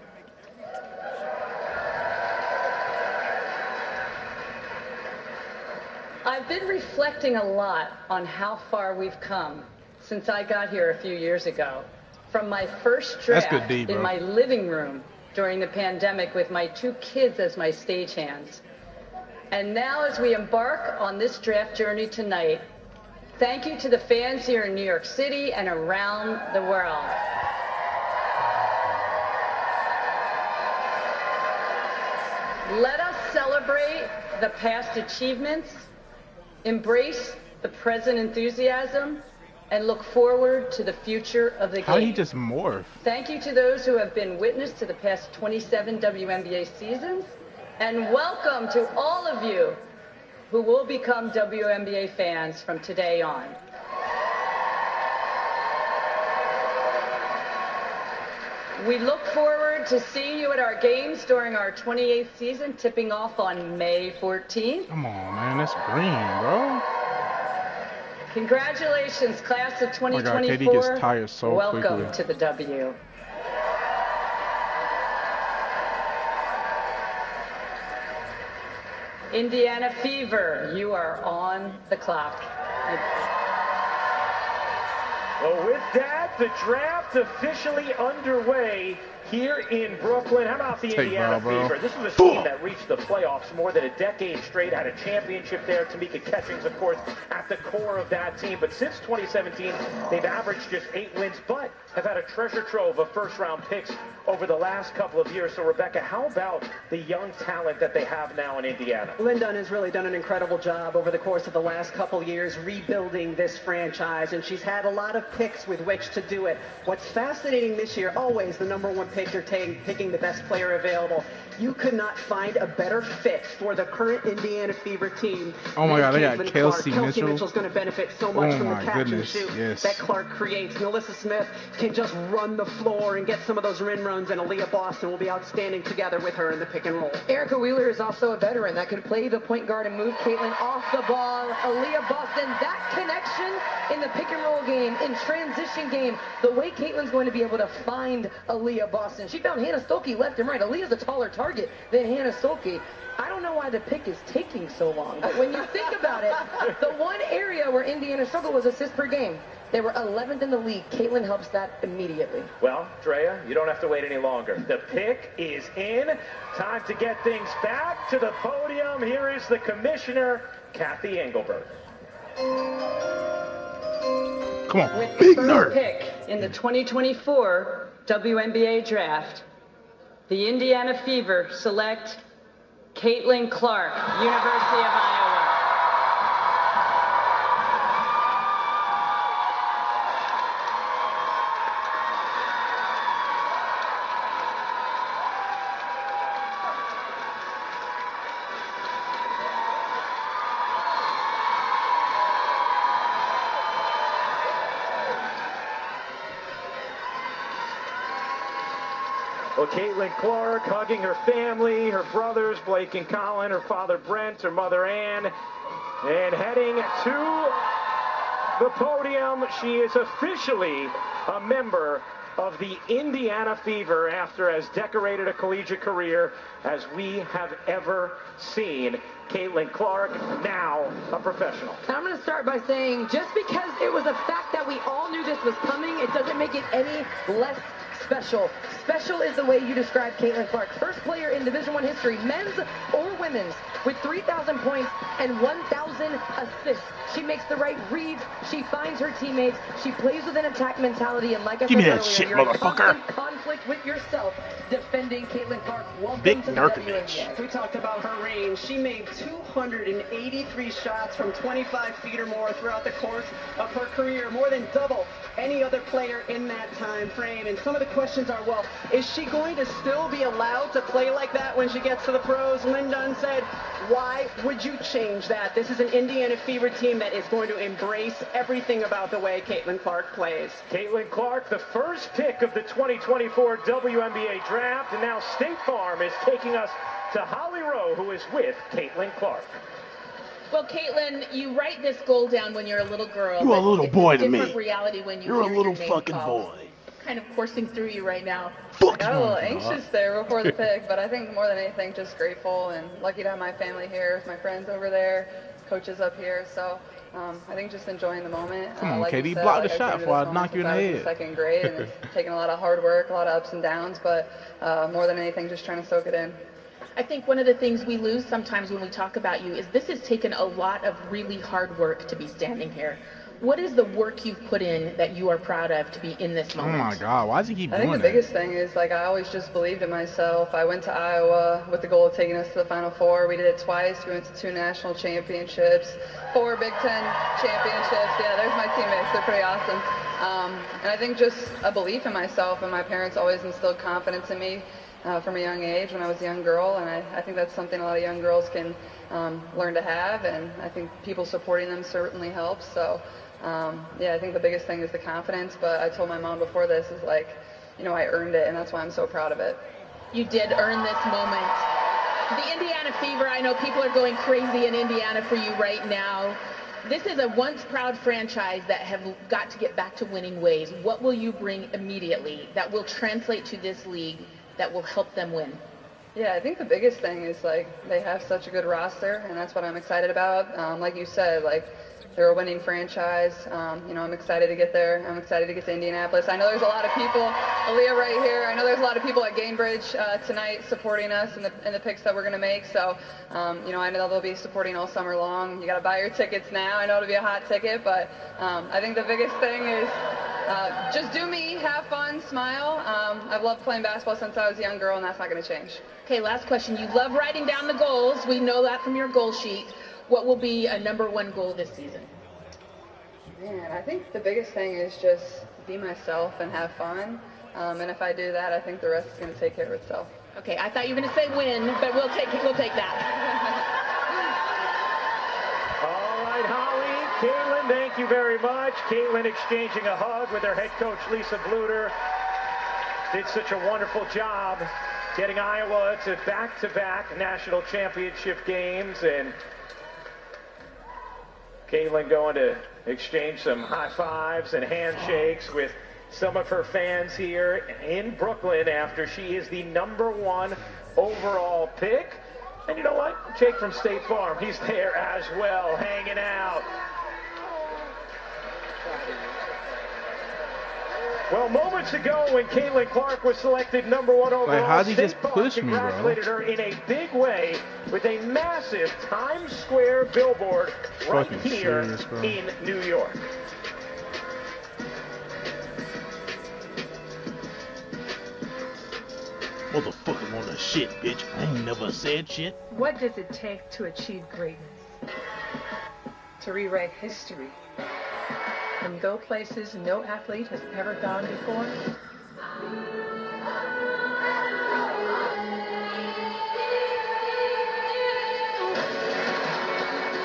S12: I've been reflecting a lot on how far we've come since I got here a few years ago. From my first draft in my living room during the pandemic with my 2 kids as my stagehands. And now as we embark on this draft journey tonight, thank you to the fans here in New York City and around the world. Let us celebrate the past achievements, embrace the present enthusiasm, and look forward to the future of the game.
S8: How did he just morph?
S12: Thank you to those who have been witness to the past 27 WNBA seasons, and welcome to all of you who will become WNBA fans from today on. We look forward to seeing you at our games during our 28th season, tipping off on May 14th.
S8: Come on, man, that's green, bro.
S12: Congratulations, class of 2024.
S8: Oh my God, KD gets tired so
S12: Welcome
S8: quickly.
S12: to the W. Indiana Fever, you are on the clock.
S2: Well, with that, the draft officially underway here in Brooklyn. How about the Indiana Fever? This is a team that reached the playoffs more than a decade straight, had a championship there. Tamika Catchings, of course, at the core of that team. But since 2017, they've averaged just 8 wins, but have had a treasure trove of first-round picks over the last couple of years. So, Rebecca, how about the young talent that they have now in Indiana?
S9: Lynn Dunn has really done an incredible job over the course of the last couple years rebuilding this franchise, and she's had a lot of picks with which to do it. What's fascinating this year, always the number one pick, you're picking the best player available. You could not find a better fit for the current Indiana Fever team.
S8: Oh my God, they got
S9: Caitlin
S8: Kelsey
S9: Clark.
S8: Mitchell.
S9: Mitchell's going to benefit so much from the catch and shoot that Clark creates. Melissa Smith can just run the floor and get some of those rim runs, and Aaliyah Boston will be outstanding together with her in the pick and roll.
S23: Erica Wheeler is also a veteran that can play the point guard and move Caitlin off the ball. Aaliyah Boston, that connection in the pick and roll game, in transition game, the way Caitlin's going to be able to find Aaliyah Boston. She found Hannah Stolke left and right. Aaliyah's a taller target than Hannah Stolke. I don't know why the pick is taking so long, but when you think about it, the one area where Indiana struggled was assists per game. They were 11th in the league. Caitlin helps that immediately.
S2: Well, Drea, you don't have to wait any longer. The pick is in. Time to get things back to the podium. Here is the commissioner, Kathy Engelberg.
S8: Come on,
S12: With
S8: big
S12: the first
S8: nerd.
S12: pick in the 2024 WNBA draft, the Indiana Fever select Caitlin Clark, University of Iowa.
S2: Well, Caitlin Clark hugging her family, her brothers, Blake and Colin, her father Brent, her mother Ann, and heading to the podium. She is officially a member of the Indiana Fever after as decorated a collegiate career as we have ever seen. Caitlin Clark, now a professional.
S23: I'm going to start by saying, just because it was a fact that we all knew this was coming, it doesn't make it any less special. Special is the way you describe Caitlin Clark. First player in Division I history, men's or women's, with 3,000 points and 1,000 assists. She makes the right reads. She finds her teammates. She plays with an attack mentality. And like I said earlier, you're in constant conflict with yourself defending Caitlin Clark. Welcome to the WNBA.
S9: We talked about her range. She made 283 shots from 25 feet or more throughout the course of her career, more than double any other player in that time frame. And some of the questions are, well, is she going to still be allowed to play like that when she gets to the pros? Lynn Dunn said, why would you change that? This is an Indiana Fever team that is going to embrace everything about the way Caitlin Clark plays.
S2: Caitlin Clark, the first pick of the 2024 WNBA draft, and now State Farm is taking us to Holly Rowe, who is with Caitlin Clark.
S14: Well, Caitlin, you write this goal down when you're a little girl.
S8: You're a little boy to me.
S14: It's a different reality when you
S8: You're
S14: hear
S8: a little
S14: your name
S8: fucking
S14: called.
S8: boy.
S14: Kind of coursing through you right now.
S15: I got a little anxious there before the pick, but I think more than anything, just grateful and lucky to have my family here, my friends over there, coaches up here. So I think just enjoying the moment.
S8: Come on,
S15: like
S8: Katie,
S15: you said,
S8: block
S15: like
S8: the shot before I knock you in the
S15: I was
S8: head.
S15: in second grade, and it's taken a lot of hard work, a lot of ups and downs, but more than anything, just trying to soak it in.
S14: I think one of the things we lose sometimes when we talk about you is this has taken a lot of really hard work to be standing here. What is the work you've put in that you are proud of to be in this moment?
S8: Oh my God, why does he keep
S15: I
S8: doing
S15: think
S8: that?
S15: the biggest thing is, like, I always just believed in myself. I went to Iowa with the goal of taking us to the Final Four. We did it twice. We went to 2 national championships, 4 Big Ten championships. Yeah, there's my teammates. They're pretty awesome. And I think just a belief in myself, and my parents always instilled confidence in me from a young age when I was a young girl, and I think that's something a lot of young girls can learn to have, and I think people supporting them certainly helps. So yeah, I think the biggest thing is the confidence, but I told my mom before this is like, you know, I earned it, and that's why I'm so proud of it.
S14: You did earn this moment. The Indiana Fever, I know people are going crazy in Indiana for you right now. This is a once proud franchise that have got to get back to winning ways. What will you bring immediately that will translate to this league that will help them win?
S15: Yeah, I think the biggest thing is, like, they have such a good roster, and that's what I'm excited about. Like you said, like, they're a winning franchise. You know, I'm excited to get there. I'm excited to get to Indianapolis. I know there's a lot of people, Aaliyah right here, I know there's a lot of people at Gainbridge tonight supporting us in the picks that we're going to make. So, you know, I know they'll be supporting all summer long. You got to buy your tickets now. I know it'll be a hot ticket, but I think the biggest thing is just do me, have fun, smile. I've loved playing basketball since I was a young girl, and that's not going to change.
S14: Okay, last question. You love writing down the goals. We know that from your goal sheet. What will be a #1 goal this season?
S15: Man, I think the biggest thing is just be myself and have fun. And if I do that, I think the rest is going to take care of itself.
S14: Okay, I thought you were going to say win, but we'll take that.
S2: All right, Holly, Caitlin, thank you very much. Caitlin exchanging a hug with her head coach, Lisa Bluter. Did such a wonderful job getting Iowa to back-to-back national championship games, and Caitlin going to exchange some high fives and handshakes with some of her fans here in Brooklyn after she is the #1 overall pick. And you know what? Jake from State Farm, he's there as well, hanging out. Well, moments ago when Caitlin Clark was selected #1 overall,
S8: like, how'd he just
S2: State Farm
S8: push me, bro?
S2: congratulated her in a big way with a massive Times Square billboard right
S8: Fucking
S2: here
S8: serious, bro.
S2: in New York.
S8: Motherfucker on the shit, bitch. I ain't never said shit.
S22: What does it take to achieve greatness? To rewrite history and go places no athlete has ever gone before?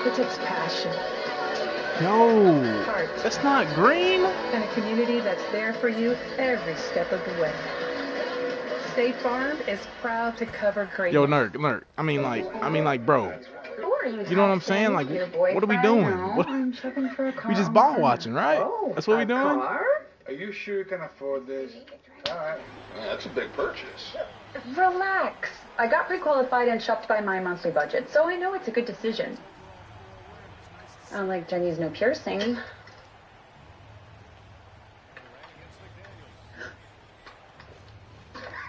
S22: It takes passion.
S8: Yo,
S22: Heart.
S8: that's not green.
S22: And a community that's there for you every step of the way.
S9: State Farm is proud to cover great.
S8: Yo, Nerd. I mean, bro. You know what I'm saying? Like, what are we doing? We just ball watching, right? That's what we doing.
S16: Are you sure you can afford this? All right.
S18: Yeah, that's a big purchase.
S12: Relax. I got pre-qualified and shopped by my monthly budget, so I know it's a good decision. Unlike Jenny's no piercing.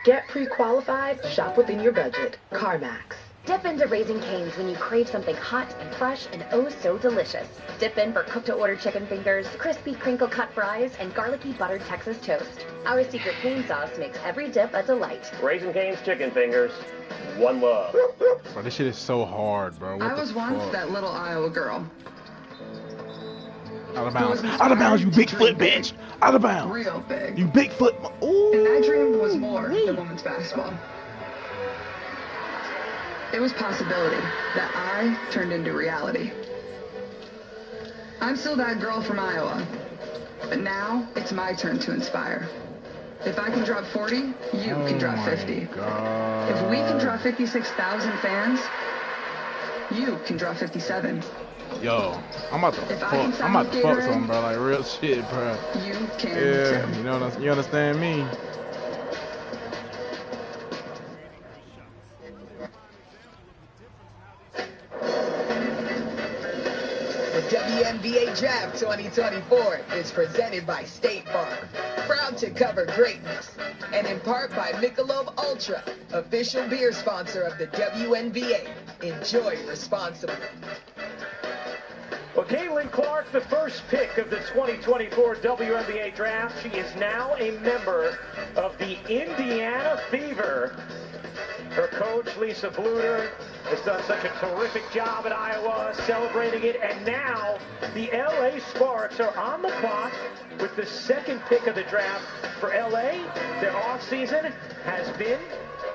S9: Get pre-qualified, shop within your budget. CarMax.
S17: Dip into Raising Cane's when you crave something hot and fresh and oh so delicious. Dip in for cooked-to-order chicken fingers, crispy crinkle-cut fries, and garlicky buttered Texas toast. Our secret cane sauce makes every dip a delight.
S2: Raising Cane's chicken fingers. One love.
S8: Bro, this shit is so hard, bro. What
S15: I was once
S8: fuck?
S15: that little Iowa girl.
S8: Out of bounds. Out of bounds, you Bigfoot bitch. Out of bounds.
S15: Real big.
S8: You Bigfoot. Ooh.
S15: And that dream was more than women's basketball. It was possibility that I turned into reality. I'm still that girl from Iowa, but now it's my turn to inspire. If I can drop 40, you can drop 50.
S8: God.
S15: If we can draw 56,000 fans, you can draw 57.
S8: Yo, I'm about to fuck something, bro. Like real shit, bro.
S15: You can
S8: Yeah,
S15: too.
S8: you understand me?
S21: The WNBA Draft 2024 is presented by State Farm, proud to cover greatness, and in part by Michelob Ultra, official beer sponsor of the WNBA. Enjoy responsibly.
S2: Well, Caitlin Clark, the first pick of the 2024 WNBA Draft. She is now a member of the Indiana Fever. Her coach, Lisa Bluter, has done such a terrific job at Iowa, celebrating it. And now the LA Sparks are on the clock with the second pick of the draft for LA. Their offseason has been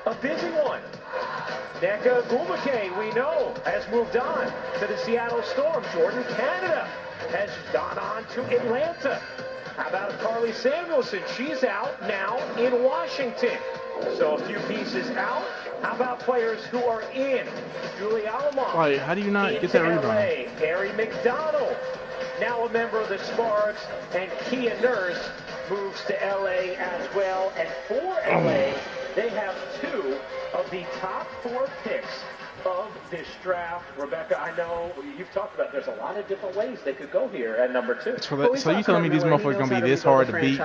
S2: a busy one. Nneka Ogwumike, we know, has moved on to the Seattle Storm. Jordan Canada has gone on to Atlanta. How about Carly Samuelson? She's out now in Washington. So a few pieces out. How about players who are in? Julie Alomar.
S8: Like, how do you not get that rebound?
S2: LA. Harry McDonald, now a member of the Sparks, and Kia Nurse moves to LA as well. And for LA, they have two of the top 4 picks of this draft. Rebecca, I know you've talked about there's a lot of different ways they could go here at number 2.
S8: So you telling me these motherfuckers gonna be this hard to beat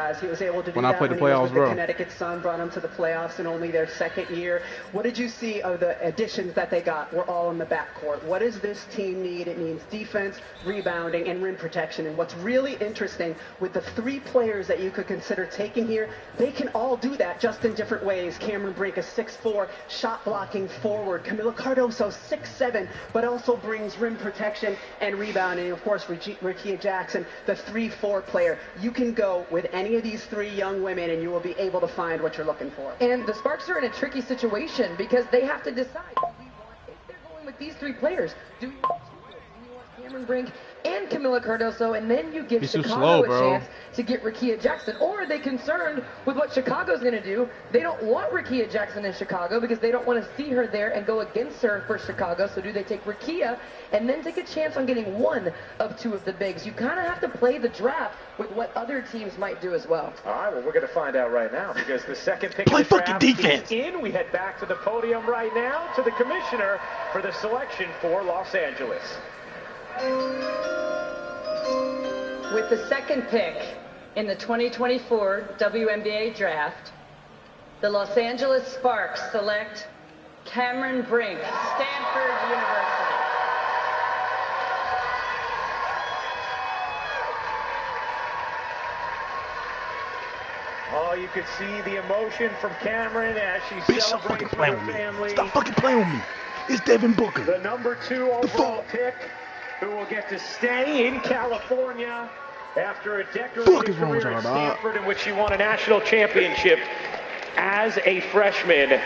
S8: when I play the playoffs, bro?
S9: The Connecticut Sun brought them to the playoffs in only their second year. What did you see of the additions that they got? Were all in the backcourt. What does this team need? It needs defense, rebounding, and rim protection. And what's really interesting with the 3 players that you could consider taking here, they can all do that just in different ways. Cameron Brink, a 6'4", shot blocking forward. Camila Cardoso, 6'7", but also brings rim protection and rebounding. Of course, Rickea Jackson, the 3-4 player. You can go with any of these 3 young women and you will be able to find what you're looking for.
S23: And the Sparks are in a tricky situation because they have to decide if they're going with these 3 players. Do you want Cameron Brink and Camila Cardoso, and then you give Chicago a chance to get Rickea Jackson? Or are they concerned with what Chicago's going to do? They don't want Rickea Jackson in Chicago because they don't want to see her there and go against her for Chicago. So do they take Rickea and then take a chance on getting one of 2 of the bigs? You kind of have to play the draft with what other teams might do as well.
S2: All right, well, we're going to find out right now because the second pick of the draft is in. We head back to the podium right now to the commissioner for the selection for Los Angeles.
S12: With the second pick in the 2024 WNBA Draft, the Los Angeles Sparks select Cameron Brink, Stanford University.
S2: Oh, you could see the emotion from Cameron as she celebrates with her family.
S8: Stop fucking playing with me. It's Devin Booker.
S2: The number 2 overall pick, who will get to stay in California after a decorated career at Stanford in which she won a national championship as a freshman.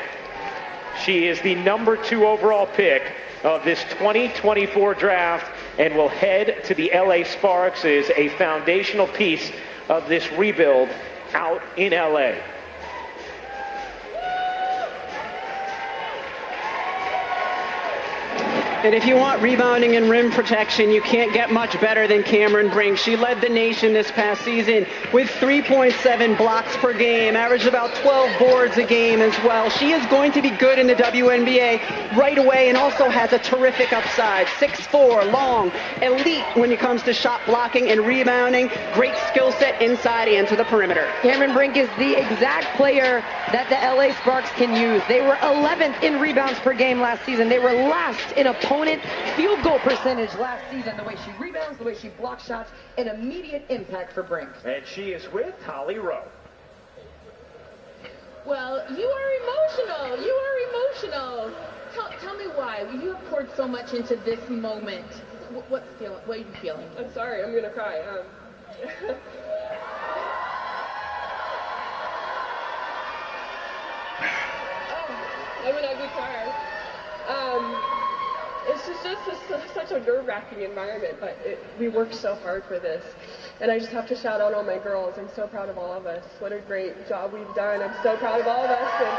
S2: She is the number 2 overall pick of this 2024 draft and will head to the LA Sparks as a foundational piece of this rebuild out in LA.
S9: And if you want rebounding and rim protection, you can't get much better than Cameron Brink. She led the nation this past season with 3.7 blocks per game, averaged about 12 boards a game as well. She is going to be good in the WNBA right away and also has a terrific upside. 6'4", long, elite when it comes to shot blocking and rebounding. Great skill set inside and to the perimeter.
S23: Cameron Brink is the exact player that the LA Sparks can use. They were 11th in rebounds per game last season. They were last in opponent field goal percentage last season. The way she rebounds, the way she blocks shots, an immediate impact for Brink.
S2: And she is with Holly Rowe.
S14: Well, you are emotional. You are emotional. Tell me why. You have poured so much into this moment. What are you feeling?
S10: I'm sorry. I'm going to cry. I'm an ugly crier. It's just such a nerve-wracking environment, but we worked so hard for this. And I just have to shout out all my girls. I'm so proud of all of us. What a great job we've done. I'm so proud of all of us. And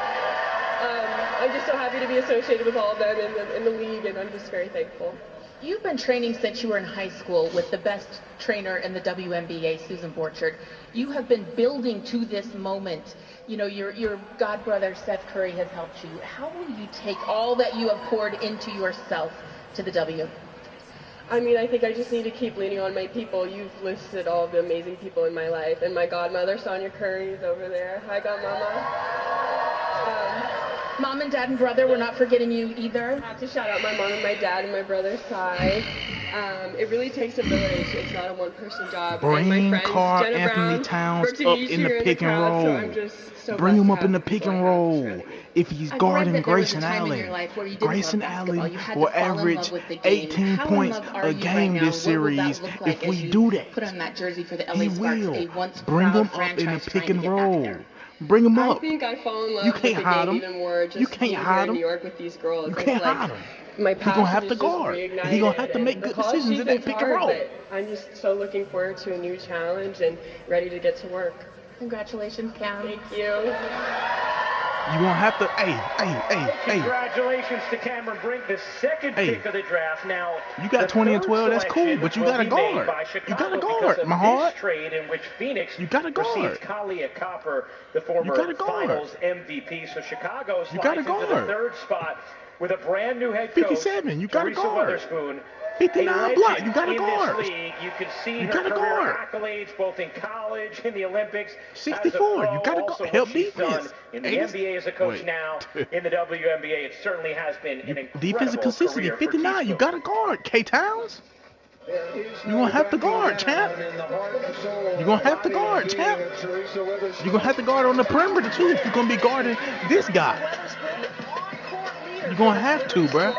S10: I'm just so happy to be associated with all of them in the league, and I'm just very thankful.
S14: You've been training since you were in high school with the best trainer in the WNBA, Susan Borchard. You have been building to this moment. You know, your godbrother, Seth Curry, has helped you. How will you take all that you have poured into yourself to the W?
S10: I mean, I think I just need to keep leaning on my people. You've listed all of the amazing people in my life. And my godmother, Sonia Curry, is over there. Hi, godmama.
S14: Mom and dad and brother, we're not forgetting you either.
S10: I have to shout out my mom and my dad and my brother, Cy. It really takes a village. It's not a one-person job.
S8: Bring
S10: and my friends,
S8: Carl
S10: Jenna
S8: Anthony
S10: Brown,
S8: Towns
S10: Brooke
S8: up
S10: Denise
S8: in the
S10: here
S8: pick and
S10: crowd,
S8: roll.
S10: So I'm just so
S8: Bring him
S10: blessed
S8: up
S10: to
S8: in the
S10: have
S8: pick
S10: people
S8: and
S10: I have.
S8: roll. If he's
S14: I've
S8: guarding
S14: read that there was
S8: Grayson
S14: a time in
S8: Allen,
S14: your life where you didn't
S8: Grayson
S14: love basketball.
S8: Allen
S14: You had
S8: will
S14: to fall in love
S8: average
S14: with the game.
S8: 18
S14: How in
S8: points
S14: love are
S8: a
S14: you
S8: game
S14: right now?
S8: this
S14: What will
S8: series
S14: that look
S8: if
S14: like
S8: we
S14: as you
S8: do that.
S14: put on that jersey for the
S8: He
S14: LA Sparks,
S8: will.
S14: a once
S8: Bring
S14: proud
S8: him up in the
S14: franchise
S8: pick
S14: trying to
S8: and
S14: get back
S8: roll.
S14: there?
S8: Bring him
S10: I
S8: up.
S10: think I fall in
S8: You
S10: love with
S8: can't
S10: the
S8: hide
S10: game
S8: him.
S10: even more just
S8: You can't
S10: being here
S8: hide
S10: in
S8: him.
S10: New York with these girls.
S8: You
S10: It's
S8: can't
S10: like
S8: hide him.
S10: my
S8: He
S10: passion
S8: gonna have
S10: is
S8: to
S10: just
S8: guard.
S10: reignited.
S8: He gonna have to make
S10: and
S8: good
S10: the
S8: decisions in that
S10: season's
S8: pick and
S10: hard,
S8: roll.
S10: but I'm just so looking forward to a new challenge and ready to get to work.
S14: Congratulations, Cam.
S10: Thank you.
S8: You won't have to. Hey.
S2: Congratulations to Cameron Brink, the second pick of the draft. Now,
S8: You got 20 and 12. That's cool, but you got to guard. You got to guard, my heart.
S2: Trade in which Phoenix
S8: You got to guard.
S2: receives Kalia Copper, the former
S8: gotta guard.
S2: Finals MVP. So Chicago
S8: You gotta
S2: slides into the
S8: guard.
S2: third spot with a brand new head coach,
S8: 57. You got to
S2: Teresa
S8: guard.
S2: Witherspoon.
S8: 59 block. You got to
S2: in
S8: guard.
S2: this league. You can see
S8: You
S2: her
S8: gotta
S2: career
S8: guard.
S2: accolades both in college, in the Olympics,
S8: 64.
S2: as a pro,
S8: You gotta
S2: also
S8: go- help
S2: what she's
S8: defense.
S2: done in the
S8: 80s
S2: NBA as a coach
S8: Wait.
S2: now, in the WNBA. It certainly has been an incredible
S8: Defensive consistency.
S2: career for
S8: 59. You
S2: Teaspoon.
S8: got to guard. K Towns. You gonna have to guard, champ. You gonna have to guard, champ. You gonna have to guard on the perimeter too if you're gonna be guarding this guy. You gonna have to, bruh.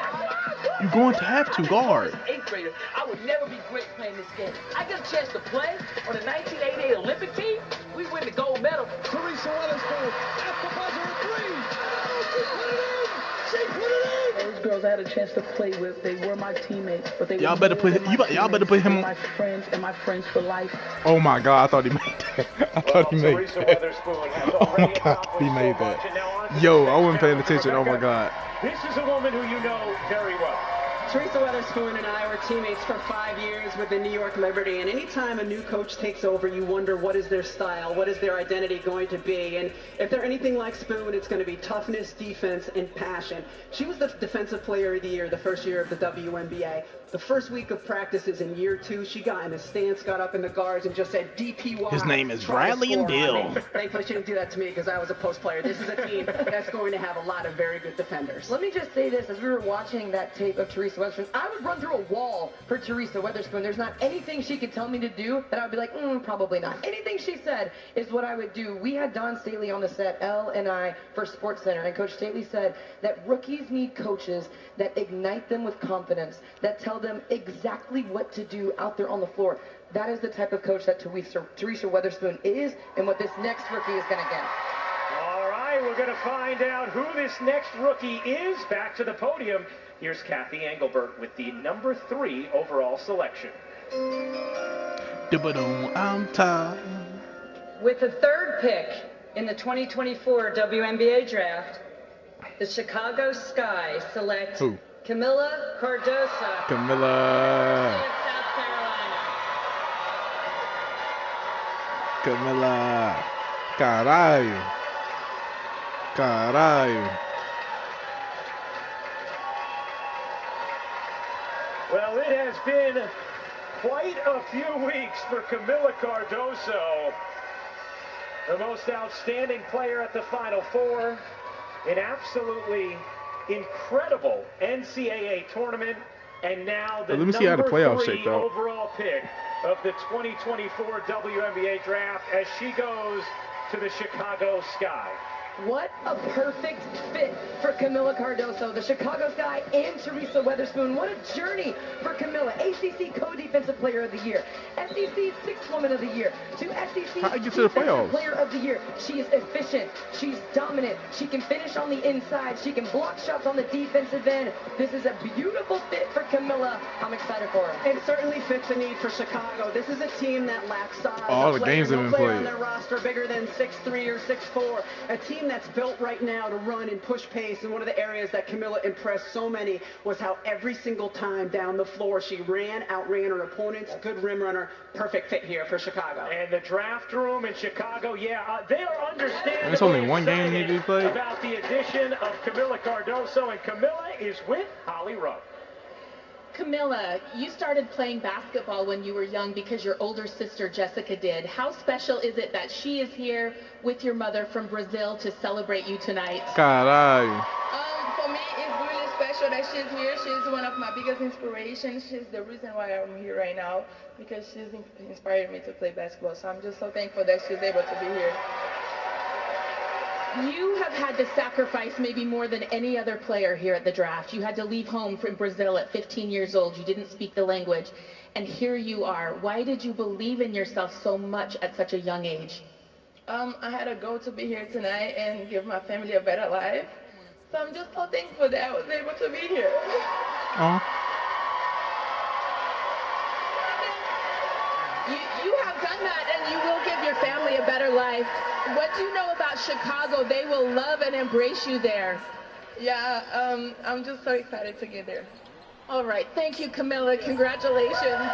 S8: You're going to have to guard.
S4: Eighth grader, I would never be great playing this game. I got a chance to play on the 1988 Olympic team. We win the gold medal. Teresa Witherspoon at the buzzer three. She put it in. She put it in. Those girls I had a chance to play with, they were my teammates, but they
S8: Y'all better put him.
S4: my friends and my friends for life.
S8: Oh my God! I thought he made that. I thought he made that. Oh my God! He made that. Yo, I wasn't paying attention. Oh my God.
S2: This is a woman who you know very well.
S9: Teresa Witherspoon and I were teammates for 5 years with the New York Liberty, and anytime a new coach takes over, you wonder what is their style, what is their identity going to be, and if they're anything like Spoon, it's going to be toughness, defense, and passion. She was the Defensive Player of the Year the first year of the WNBA. The first week of practices in year 2, she got in the stance, got up in the guards, and just said, DPY.
S8: His name is
S9: try to
S8: Bradley and
S9: score on
S8: Bill.
S9: me. Thankfully, she didn't do that to me because I was a post player. This is a team that's going to have a lot of very good defenders.
S23: Let me just say this. As we were watching that tape of Teresa Witherspoon, I would run through a wall for Teresa Witherspoon. There's not anything she could tell me to do that I would be like, probably not. Anything she said is what I would do. We had Don Staley on the set, Elle and I, for SportsCenter, and Coach Staley said that rookies need coaches that ignite them with confidence, that tell them exactly what to do out there on the floor. That is the type of coach that Teresa Witherspoon is, and what this next rookie is going to get.
S2: All right, we're going to find out who this next rookie is. Back to the podium. Here's Kathy Engelbert with the number 3 overall selection.
S8: I'm tired.
S12: With the third pick in the 2024 WNBA draft, the Chicago Sky select
S8: Who?
S12: Camila Cardoso.
S8: Camila.
S12: South Carolina.
S8: Camila. Caralho. Caralho.
S2: Well, it has been quite a few weeks for Camila Cardoso, the most outstanding player at the Final Four, an absolutely incredible NCAA tournament, and now the
S8: Let me see how the
S2: number
S8: playoffs
S2: 3
S8: shaped out.
S2: overall pick of the 2024 WNBA draft as she goes to the Chicago Sky.
S23: What a perfect fit for Camila Cardoso, the Chicago Sky, and Teresa Weatherspoon. What a journey for Camila. ACC Co-Defensive Player of the Year, SEC Sixth Woman of the Year, to SEC
S8: How you get to the
S23: Defensive
S8: playoffs?
S23: Player of the Year. She is efficient. She's dominant. She can finish on the inside. She can block shots on the defensive end. This is a beautiful fit for Camila. I'm excited for her.
S9: It certainly fits a need for Chicago. This is a team that lacks size.
S8: All the
S9: A player,
S8: games have
S9: no
S8: been
S9: player
S8: played.
S9: on their roster bigger than 6'3" or 6'4". A team that's built right now to run and push pace. And one of the areas that Camila impressed so many was how every single time down the floor she outran her opponents. Good rim runner. Perfect fit here for Chicago.
S2: And the draft room in Chicago, they are understandably
S8: There's only one game need to be played.
S2: about the addition of Camila Cardoso, and Camila is with Holly Rowe.
S14: Camila, you started playing basketball when you were young because your older sister Jessica did. How special is it that she is here with your mother from Brazil to celebrate you tonight?
S8: Caralho.
S15: For me, it's really special that she's here. She's one of my biggest inspirations. She's the reason why I'm here right now, because she's inspired me to play basketball. So I'm just so thankful that she's able to be here.
S14: You have had to sacrifice maybe more than any other player here at the draft. You had to leave home from Brazil at 15 years old. You didn't speak the language. And here you are. Why did you believe in yourself so much at such a young age?
S15: I had a goal to be here tonight and give my family a better life. So I'm just so thankful that I was able to be here.
S14: You have done that, and you will give your family a better life. What do you know about Chicago? They will love and embrace you there.
S15: Yeah, I'm just so excited to get there.
S14: All right. Thank you, Camila. Congratulations.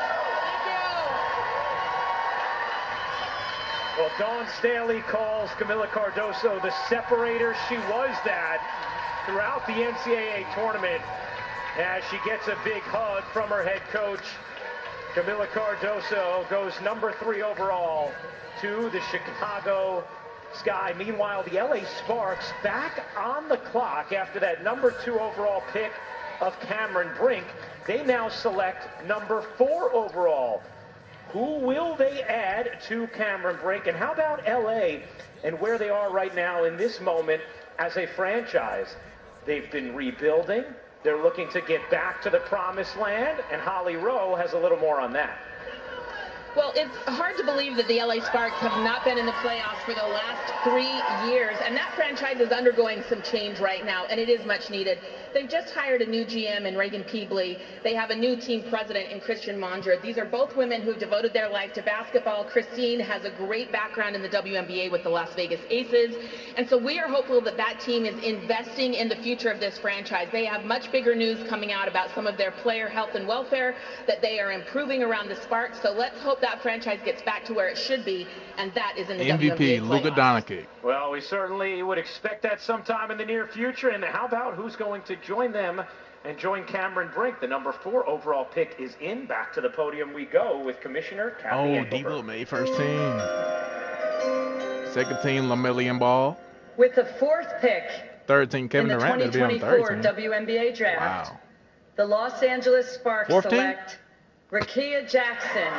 S2: Well, Dawn Staley calls Camila Cardoso the separator. She was that throughout the NCAA tournament as she gets a big hug from her head coach. Camila Cardoso goes number 3 overall to the Chicago Sky. Meanwhile, the LA Sparks back on the clock after that number 2 overall pick of Cameron Brink. They now select number 4 overall. Who will they add to Cameron Brink? And how about LA and where they are right now in this moment as a franchise? They've been rebuilding. They're looking to get back to the promised land, and Holly Rowe has a little more on that.
S14: Well, it's hard to believe that the LA Sparks have not been in the playoffs for the last 3 years, and that franchise is undergoing some change right now, and it is much needed. They've just hired a new GM in Reagan Peebley. They have a new team president in Christian Mondra. These are both women who've devoted their life to basketball. Christine has a great background in the WNBA with the Las Vegas Aces, and so we are hopeful that that team is investing in the future of this franchise. They have much bigger news coming out about some of their player health and welfare that they are improving around the Sparks, so let's hope that franchise gets back to where it should be, and that is in the
S8: MVP,
S14: WNBA
S8: Luka
S14: playoffs.
S8: Doncic.
S2: Well, we certainly would expect that sometime in the near future. And how about who's going to join them and join Cameron Brink? The number 4 overall pick is in. Back to the podium we go with Commissioner Kathy Engelbert.
S8: D'Lo made first team. Second team, LaMelo Ball.
S12: With the 4th pick
S8: Third team, Kevin
S12: in the
S8: Durant. That'll be on
S12: 2024
S8: third team.
S12: WNBA draft,
S8: Wow.
S12: the Los Angeles Sparks
S8: Fourth team?
S12: select Rakia Jackson,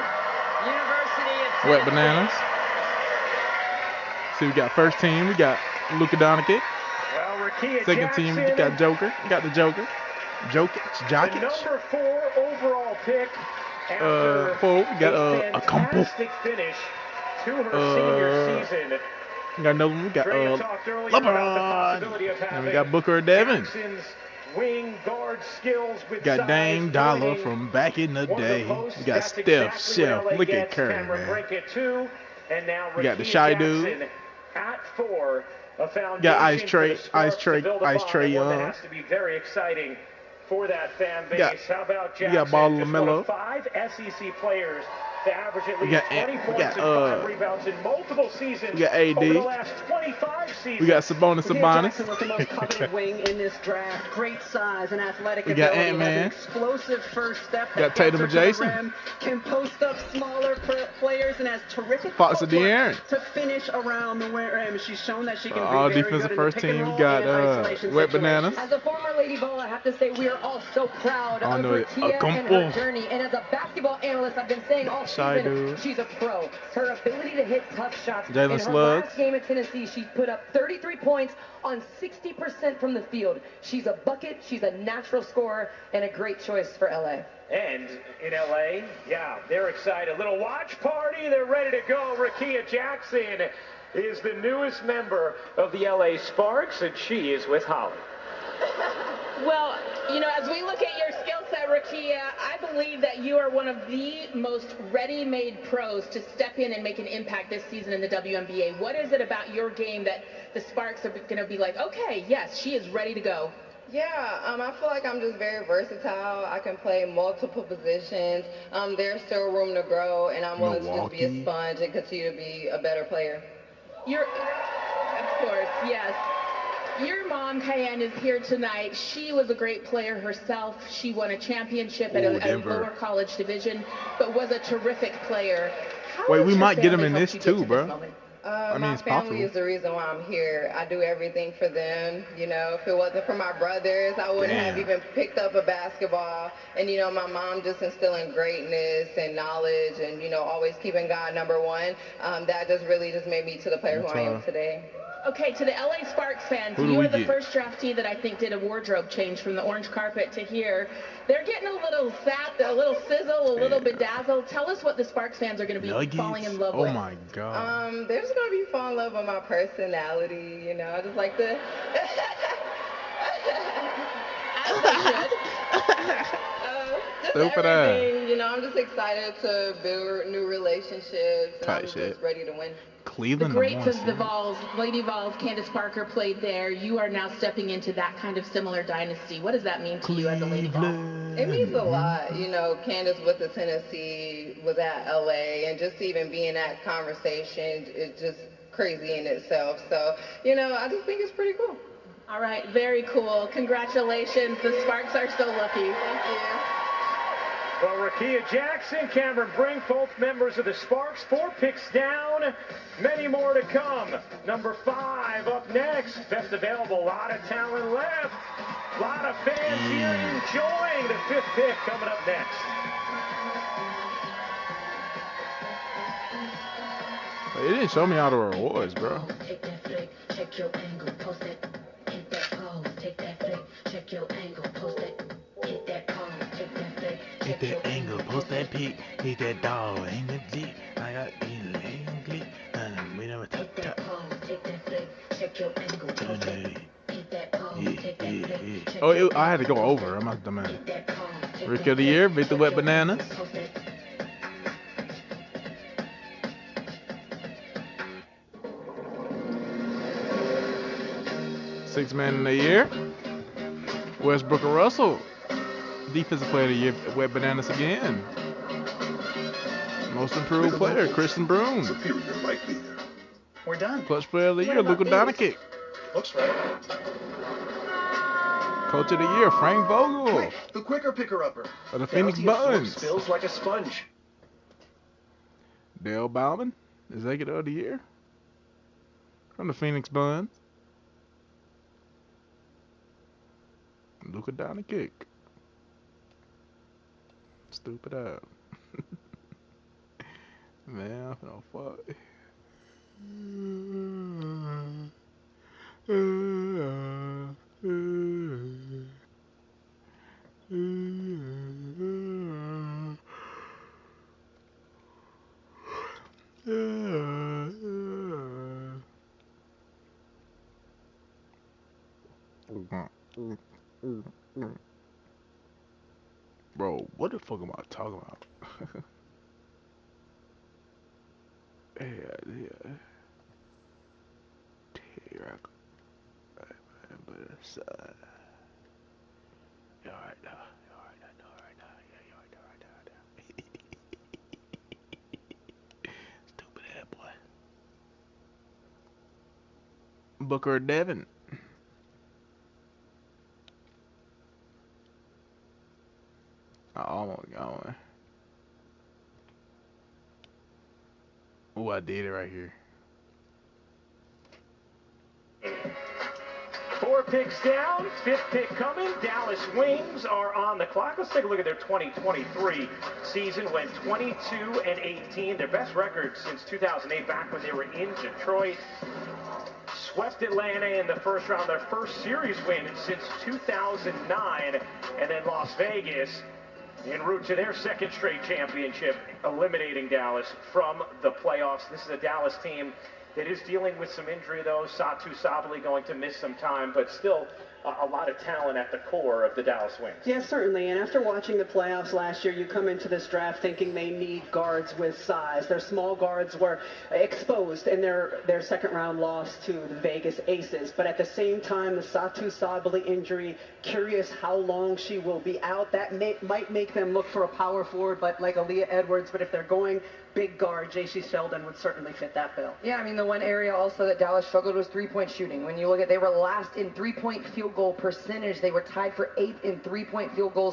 S12: University of
S8: Wet
S12: Tennessee.
S8: bananas. See, we got first team. We got Luka Doncic.
S2: Well, Rakia
S8: Second
S2: Jackson,
S8: team, we got Joker. We got the Joker.
S2: the
S8: Jokic.
S2: number 4 overall pick. After
S8: 4, we got a combo.
S2: fantastic finish to her senior season.
S8: We got another one. We got
S2: Trey talked earlier about the possibility of
S8: LeBron. And
S2: having
S8: we got Booker Devin.
S2: Jackson's wing guard skills with
S8: Got
S2: size
S8: Dame Dollar
S2: joining
S8: from back in the
S2: one of
S8: day.
S2: posts.
S8: We got
S2: That's
S8: Steph,
S2: exactly what
S8: Chef.
S2: LA
S8: Look at
S2: gets.
S8: Curry,
S2: Cameron
S8: man.
S2: Brink at 2, and now
S8: We got the
S2: Rakia
S8: shy
S2: Jackson
S8: dude.
S2: at 4. A foundation
S8: Got Ice
S2: for
S8: Trey,
S2: the Sparks
S8: Ice Trey,
S2: to build
S8: Ice
S2: upon,
S8: Trey
S2: and one that
S8: Young.
S2: has to be very exciting for that fan base.
S8: got-
S2: How about
S8: we
S2: Jackson?
S8: got Ball
S2: Just one
S8: LaMelo.
S2: of 5 SEC players to average at
S8: We
S2: least
S8: got
S2: 20
S8: we
S2: points
S8: got,
S2: and 5 rebounds in multiple seasons
S8: we got AD.
S2: over the last 25 seasons.
S8: We got Sabonis.
S9: Jackson was the most coveted wing in this draft. Great size and athletic
S8: We got
S9: ability. Has an
S8: Ant-Man.
S9: explosive first step
S8: We got
S9: that gets
S8: Tatum
S9: her
S8: and
S9: to the
S8: Jason.
S9: rim, can post up smaller players, and has terrific
S8: Fox and
S9: footwork
S8: De'Aaron.
S9: to finish around the rim. She's shown that she can
S8: All
S9: be very
S8: defensive
S9: good in
S8: first
S9: the pick and
S8: team. We
S9: roll
S8: got
S9: and in isolation
S8: Wet
S9: situations.
S8: Bananas.
S23: As a former Lady Ball, I have to say we are all so proud
S8: I
S23: of
S8: know it.
S23: Rakia and her
S8: Kumpo.
S23: journey. And as a basketball analyst, I've been saying all
S8: Shy
S23: season,
S8: dude.
S23: she's a pro. Her ability to hit tough shots.
S8: Jalen
S23: In her
S8: Suggs.
S23: last game at Tennessee, she put up 33 points on 60% from the field. She's a bucket, she's a natural scorer, and a great choice for LA.
S2: And in LA, yeah, they're excited. Little watch party, they're ready to go. Rakia Jackson is the newest member of the LA Sparks, and she is with Holly.
S14: Well, you know, as we look at your skill set, Rakia, I believe that you are one of the most ready-made pros to step in and make an impact this season in the WNBA. What is it about your game that the Sparks are going to be like, okay, yes, she is ready to go?
S15: Yeah, I feel like I'm just very versatile. I can play multiple positions. There's still room to grow, and I'm willing to just be a sponge and continue to be a better player.
S14: Of course, yes. Your mom, Cayenne, is here tonight. She was a great player herself. She won a championship at a lower college division, but was a terrific player.
S8: Wait, we might get him in this too, bro. I mean,
S15: My
S8: it's
S15: family
S8: possible.
S15: is the reason why I'm here. I do everything for them. You know, if it wasn't for my brothers, I wouldn't have even picked up a basketball. And, you know, my mom just instilling greatness and knowledge and, you know, always keeping God number one. That just really just made me to the player who I am today.
S14: Okay, to the LA Sparks fans,
S8: Who do
S14: you
S8: we
S14: are the
S8: get?
S14: first draftee that I think did a wardrobe change from the orange carpet to here. They're getting a little sap, a little sizzle, a little bedazzle. Tell us what the Sparks fans are going to be falling in love with.
S8: Oh my God.
S15: They're just going to be falling in love with my personality, you know. I just like to...
S8: Stupid ass.
S15: everything, you know, I'm just excited to build new relationships, and I'm just ready to win.
S8: Cleveland,
S14: The greats of the Vols, Lady Vols, Candace Parker played there. You are now stepping into that kind of similar dynasty. What does that mean to you as a Lady Vol?
S15: It means a lot. You know, Candace with the Tennessee was at LA, and just even being that conversation is just crazy in itself. So, you know, I just think it's pretty cool.
S14: All right, very cool. Congratulations. The Sparks are so lucky.
S15: Thank you.
S2: Well, Rakia Jackson, Cameron Brink, both members of the Sparks. 4 picks down, many more to come. Number 5 up next. Best available, a lot of talent left. A lot of fans here enjoying the 5th pick coming up next.
S8: They didn't show me all the rewards, bro.
S3: Take that flick, check your angle, post it, hit that pose. Take that flick, check your angle, post it, hit that pose. Take that flick,
S8: Hit that angle, post that pic, hit that dog, ain't that dick. I got click, we never
S3: hit that pose. Take that flick, check your angle, post it, hit that pose. Take that flick, check
S8: Oh, I had to go over. I'm not the man. Rookie of the year, beat the Wet Bananas. Sixth man of the year, Westbrook and Russell. Defensive player of the year, Wet Bananas again. Most improved player, Christian Broom.
S19: We're done.
S8: Clutch player of the year, Luka Doncic.
S19: Looks right.
S8: Coach of the year, Frank Vogel.
S19: Quick, the quicker picker-upper.
S8: Of the Phoenix
S19: Bounty absorbs
S8: Buns.
S19: spills like a sponge.
S8: Dale Bauman, executive of the year. From the Phoenix Buns. Luka Doncic. Stupid out. Man, I'm finna fuck. Bro, what the fuck am I talking about? Alright, Booker Devin. I almost got one. Oh, I did it right here.
S2: 4 picks down, 5th pick coming. Dallas Wings are on the clock. Let's take a look at their 2023 season. Went 22-18, their best record since 2008, back when they were in Detroit. Swept Atlanta in the first round, their first series win since 2009, and then Las Vegas en route to their second straight championship, eliminating Dallas from the playoffs. This is a Dallas team that is dealing with some injury, though. Satu Sabali going to miss some time, but still a lot of talent at the core of the Dallas Wings.
S9: Yeah, certainly. And after watching the playoffs last year, you come into this draft thinking they need guards with size. Their small guards were exposed in their second-round loss to the Vegas Aces. But at the same time, the Satu Sabali injury, curious how long she will be out. That might make them look for a power forward, but like Aaliyah Edwards. But if they're going big guard, J.C. Sheldon would certainly fit that bill.
S6: Yeah, I mean, the one area also that Dallas struggled was three-point shooting. When you look at, they were last in three-point field goal percentage. They were tied for 8th in three-point field goals